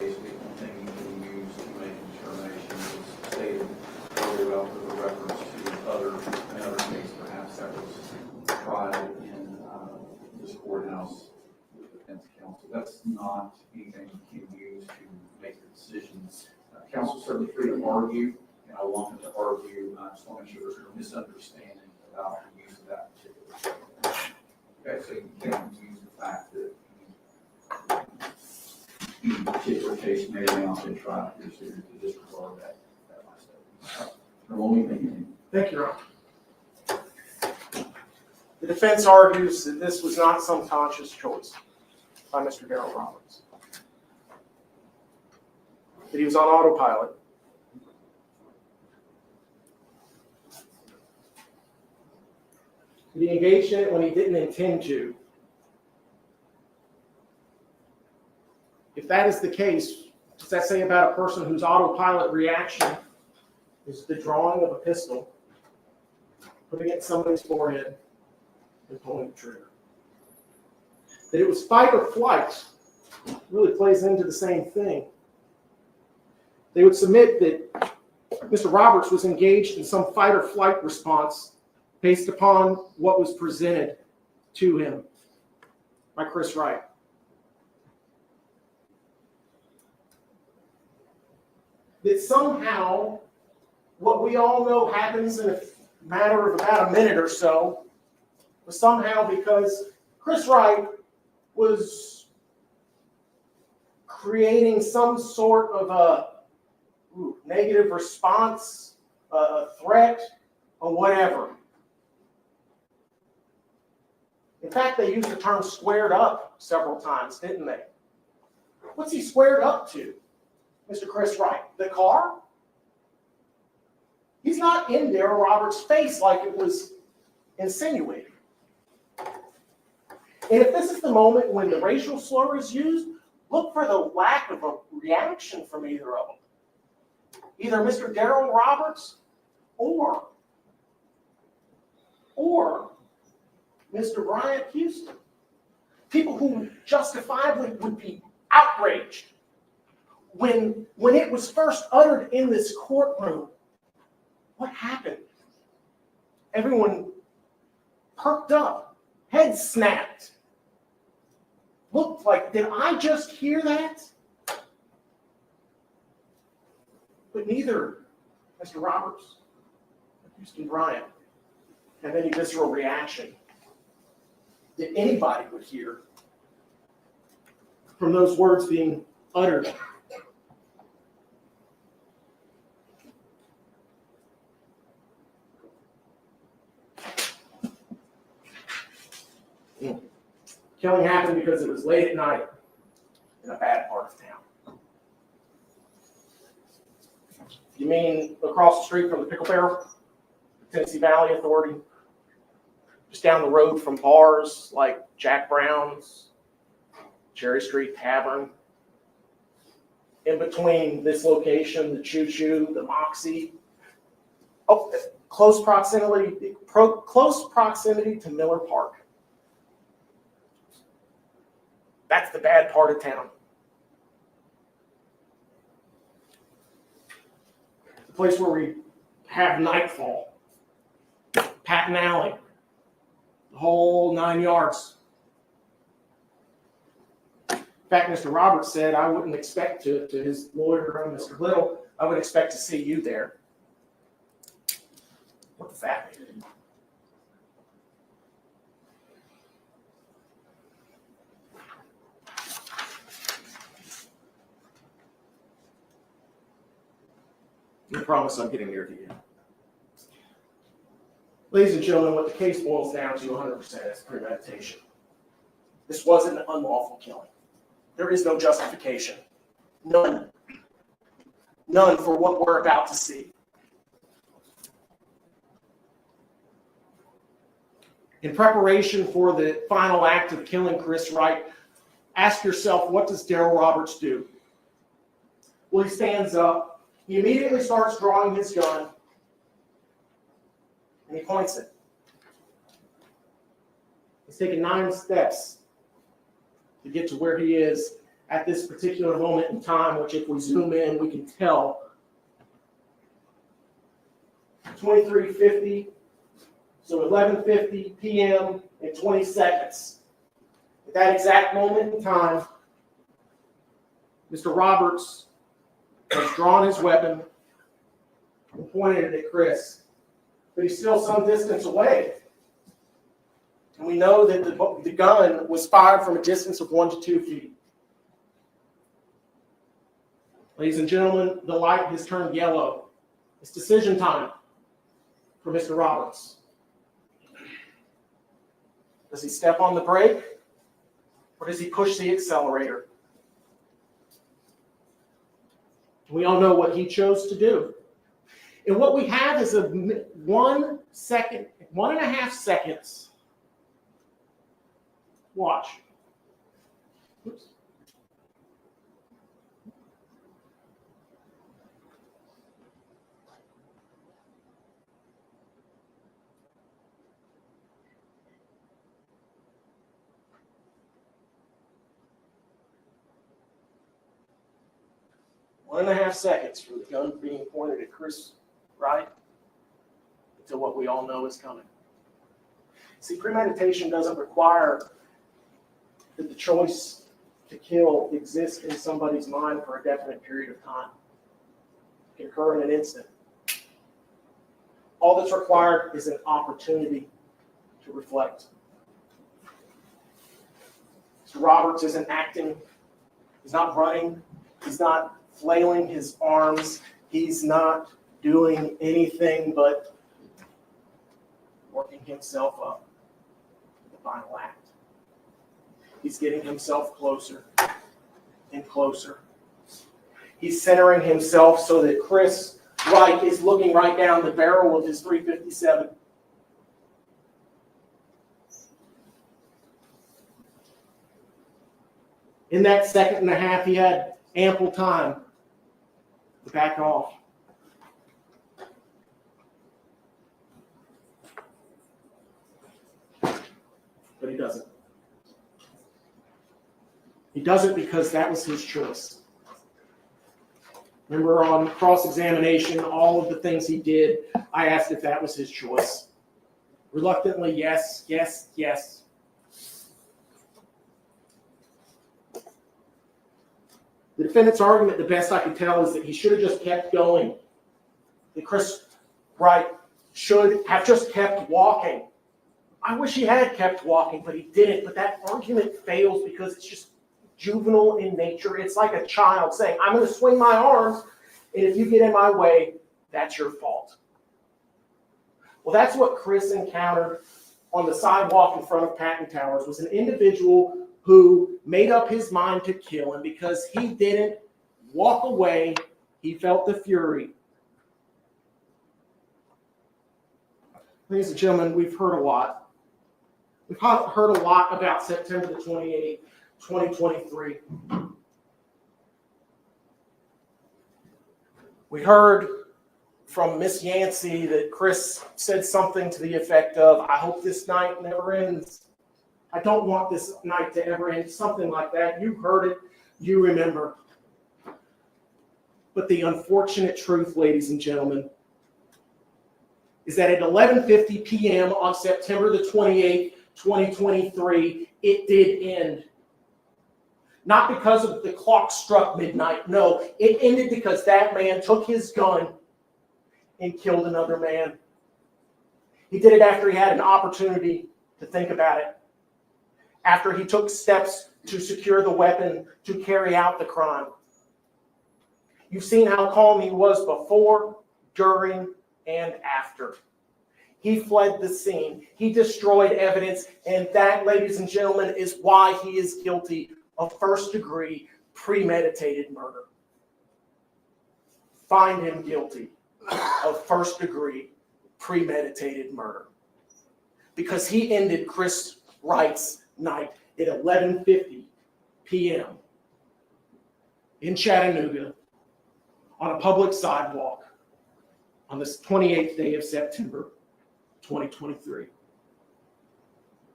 basically one thing you can use to make a determination is stated very well with a reference to another case perhaps that was tried in this courthouse with the defense counsel. That's not anything you can use to make the decision. Counsel certainly free to argue, and I want him to argue. I just want to make sure there's no misunderstanding about the use of that particular statement. Okay, so you can't use the fact that the particular case may or may not have been tried to disregard that last statement. There won't be anything. Thank you, Your Honor. The defense argues that this was not some conscious choice by Mr. Darryl Roberts. That he was on autopilot. That he engaged in it when he didn't intend to. If that is the case, what does that say about a person whose autopilot reaction is the drawing of a pistol, putting it in somebody's forehead, and pulling the trigger? That it was fight or flight really plays into the same thing. They would submit that Mr. Roberts was engaged in some fight or flight response based upon what was presented to him by Chris Wright. That somehow what we all know happens in a matter of about a minute or so was somehow because Chris Wright was creating some sort of a negative response, a threat, or whatever. In fact, they used the term squared up several times, didn't they? What's he squared up to, Mr. Chris Wright? The car? He's not in Darryl Roberts' face like it was insinuated. And if this is the moment when the racial slur is used, look for the lack of a reaction from either of them. Either Mr. Darryl Roberts or Mr. Bryant Houston. People who justifiably would be outraged when it was first uttered in this courtroom. What happened? Everyone perked up, heads snapped. Looked like, did I just hear that? But neither Mr. Roberts or Houston Bryant have any visceral reaction that anybody would hear from those words being uttered. Killing happened because it was late at night in a bad part of town. You mean across the street from the Pickle Barrel, Tennessee Valley Authority? Just down the road from bars like Jack Brown's, Cherry Street Tavern. In between this location, the Choo Choo, the Moxie. Oh, close proximity to Miller Park. That's the bad part of town. The place where we have nightfall, Patton Alley, the whole 9 yards. In fact, Mr. Roberts said, I wouldn't expect to his lawyer, Mr. Little, I would expect to see you there. What does that mean? I promise I'm getting near to you. Ladies and gentlemen, what the case boils down to 100% is premeditation. This wasn't an unlawful killing. There is no justification. None. None for what we're about to see. In preparation for the final act of killing Chris Wright, ask yourself, what does Darryl Roberts do? Well, he stands up. He immediately starts drawing his gun, and he points it. He's taken 9 steps to get to where he is at this particular moment in time, which if we zoom in, we can tell 23:50, so 11:50 p.m. and 20 seconds. At that exact moment in time, Mr. Roberts has drawn his weapon and pointed it at Chris, but he's still some distance away. And we know that the gun was fired from a distance of 1 to 2 feet. Ladies and gentlemen, the light has turned yellow. It's decision time for Mr. Roberts. Does he step on the brake, or does he push the accelerator? We all know what he chose to do. And what we have is a 1 second, 1.5 seconds. Watch. Oops. One and a half seconds from the gun being pointed at Chris Wright to what we all know is coming. See, premeditation doesn't require that the choice to kill exists in somebody's mind for a definite period of time. It can occur in an instant. All that's required is an opportunity to reflect. Mr. Roberts isn't acting, he's not running, he's not flailing his arms, he's not doing anything but working himself up to the final act. He's getting himself closer and closer. He's centering himself so that Chris Wright is looking right down the barrel of his .357. In that second and a half, he had ample time to back off. But he doesn't. He doesn't because that was his choice. Remember on cross-examination, all of the things he did, I asked if that was his choice. Reluctantly, yes, yes, yes. The defendant's argument, the best I could tell, is that he should have just kept going. That Chris Wright should have just kept walking. I wish he had kept walking, but he didn't. But that argument fails because it's just juvenile in nature. It's like a child saying, I'm going to swing my arms, and if you get in my way, that's your fault. Well, that's what Chris encountered on the sidewalk in front of Patton Towers, was an individual who made up his mind to kill, and because he didn't walk away, he felt the fury. Ladies and gentlemen, we've heard a lot. We've heard a lot about September the 28th, 2023. We heard from Miss Yancey that Chris said something to the effect of, I hope this night never ends. I don't want this night to ever end. Something like that. You heard it. You remember. But the unfortunate truth, ladies and gentlemen, is that at 11:50 p.m. on September the 28th, 2023, it did end. Not because of the clock struck midnight. No, it ended because that man took his gun and killed another man. He did it after he had an opportunity to think about it. After he took steps to secure the weapon to carry out the crime. You've seen how calm he was before, during, and after. He fled the scene. He destroyed evidence, and that, ladies and gentlemen, is why he is guilty of first-degree premeditated murder. Find him guilty of first-degree premeditated murder. Because he ended Chris Wright's night at 11:50 p.m. in Chattanooga on a public sidewalk on this 28th day of September, 2023.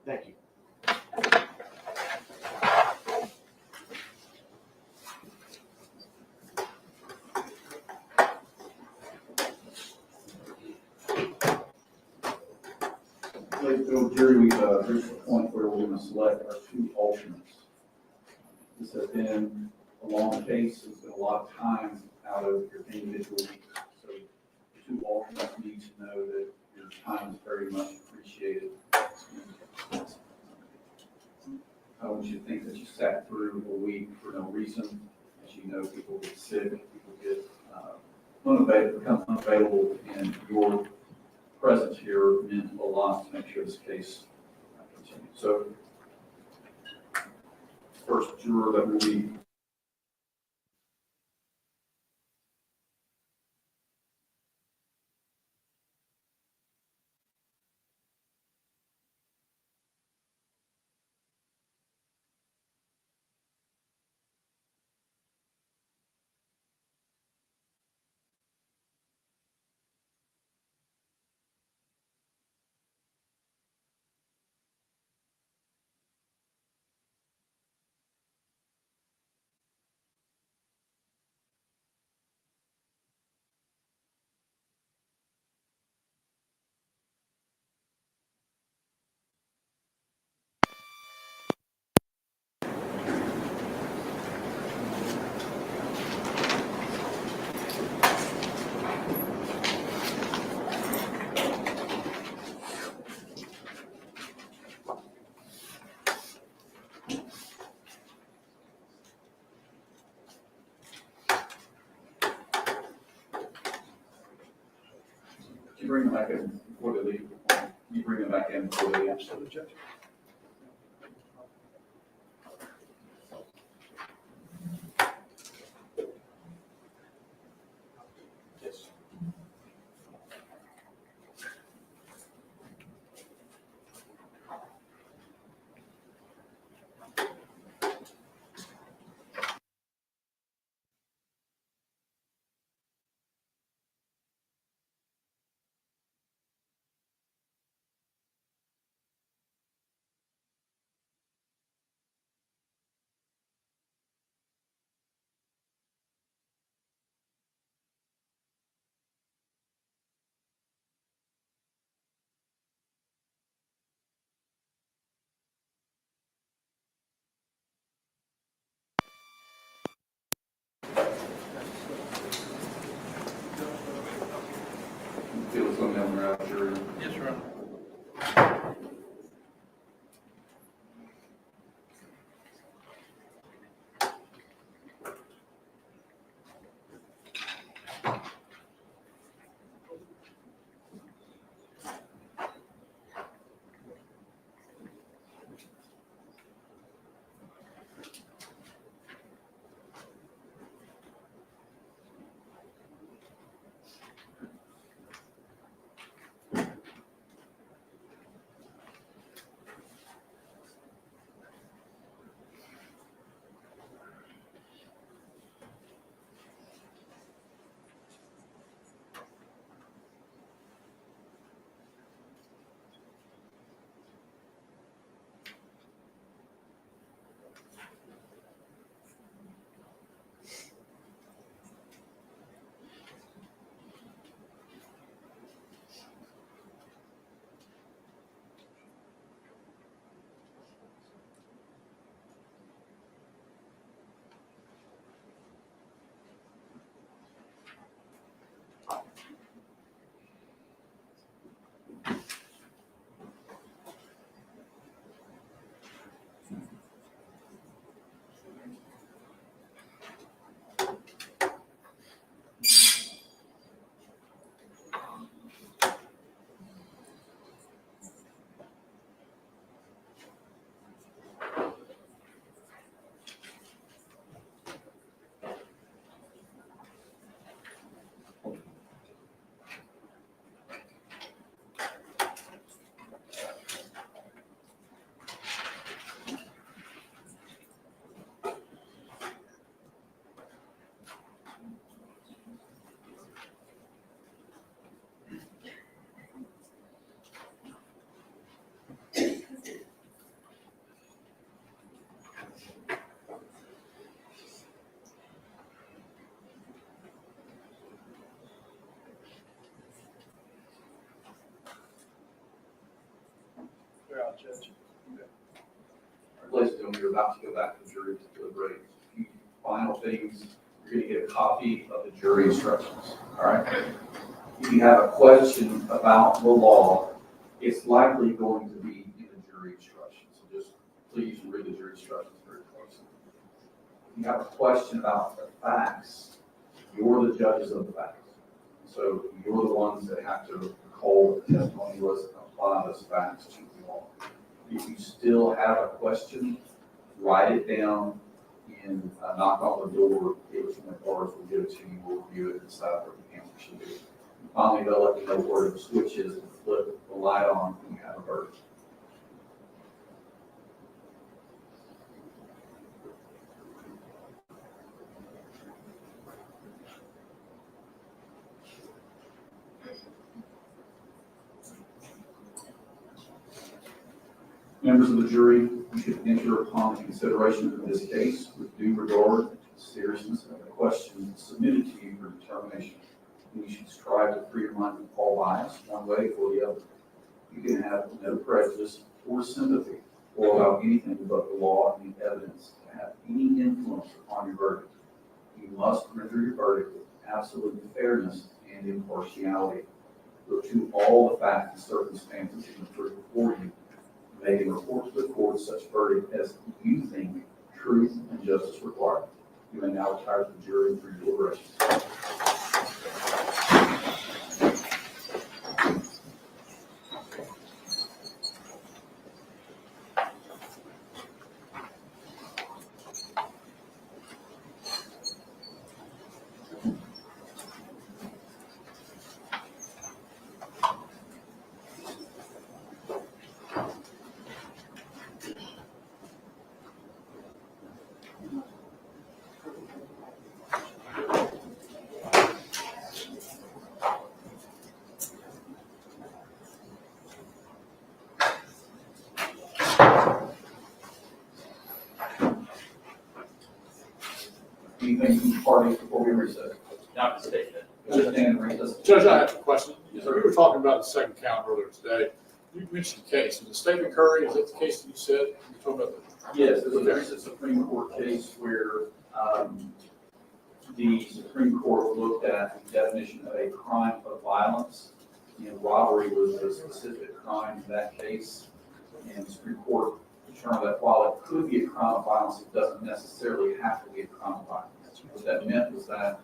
Thank you. Okay, so Jerry, we've reached the point where we're going to select our two alternates. This has been a long case. It's been a lot of time out of your individual weeks. So the two alternates need to know that your time is very much appreciated. I want you to think that you sat through a week for no reason. As you know, people get sick, people get become unavailable, and your presence here meant a lot to make sure this case continues. So, first juror that will be you bring them back in before they leave. You bring them back in before they leave. Absolutely, Judge. Yes. Feel it's going down the route, jury. Yes, Your Honor. you're about to go back to the jury to deliberate. A few final things, you're going to get a copy of the jury instructions, all right? If you have a question about the law, it's likely going to be in the jury instructions. So just please read the jury instructions very closely. If you have a question about the facts, you're the judges of the facts. So you're the ones that have to recall what the testimony was and apply those facts to the law. If you still have a question, write it down and knock on the door, give us when bars will give it to you, we'll review it and decide what the answer should be. Finally, they'll let you know where the switch is and flip the light on when you have a verdict. Members of the jury, you should enter upon the consideration of this case with due regard to the seriousness of the question submitted to you for determination. You should strive to free your mind from all bias, one way or the other. You can have no prejudice or sympathy or allow anything but the law and the evidence to have any influence upon your verdict. You must render your verdict with absolute fairness and impartiality. Look to all the facts and circumstances in the proof before you. Make a report to the court such verdict as you think truth and justice require. You may now retire to the jury for your deliberations. Anything from the parties before we recess? Not mistaken. Just stand and recess. Judge, I have a question. So we were talking about the second count earlier today. You mentioned the case. Is the state occurring? Is that the case that you said? You talking about Yes, there's a recent Supreme Court case where the Supreme Court looked at the definition of a crime of violence. And robbery was a specific crime in that case. And the Supreme Court determined that while it could be a crime of violence, it doesn't necessarily have to be a crime of violence. What that meant was that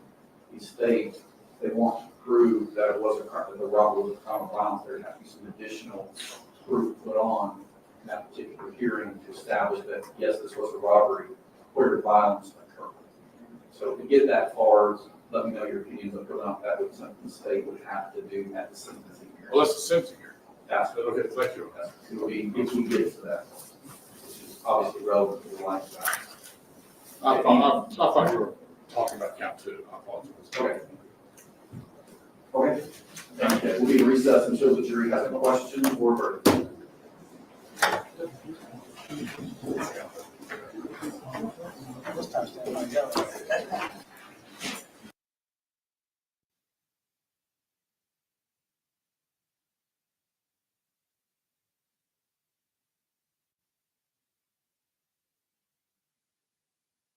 the state, they want to prove that it was a crime, that the robbery was a crime of violence. There'd have to be some additional proof put on in that particular hearing to establish that, yes, this was a robbery where violence occurred. So to get that far, let me know your opinions on whether or not that would be something the state would have to do at the sentencing hearing. well, that's the sentencing here. That's what Okay, thank you. it will be if we get to that, which is obviously relevant to the lifestyle. I thought you were talking about count two. I apologize. Okay. Okay, we'll be recessed until the jury has a question or verdict. This time, stand by, go.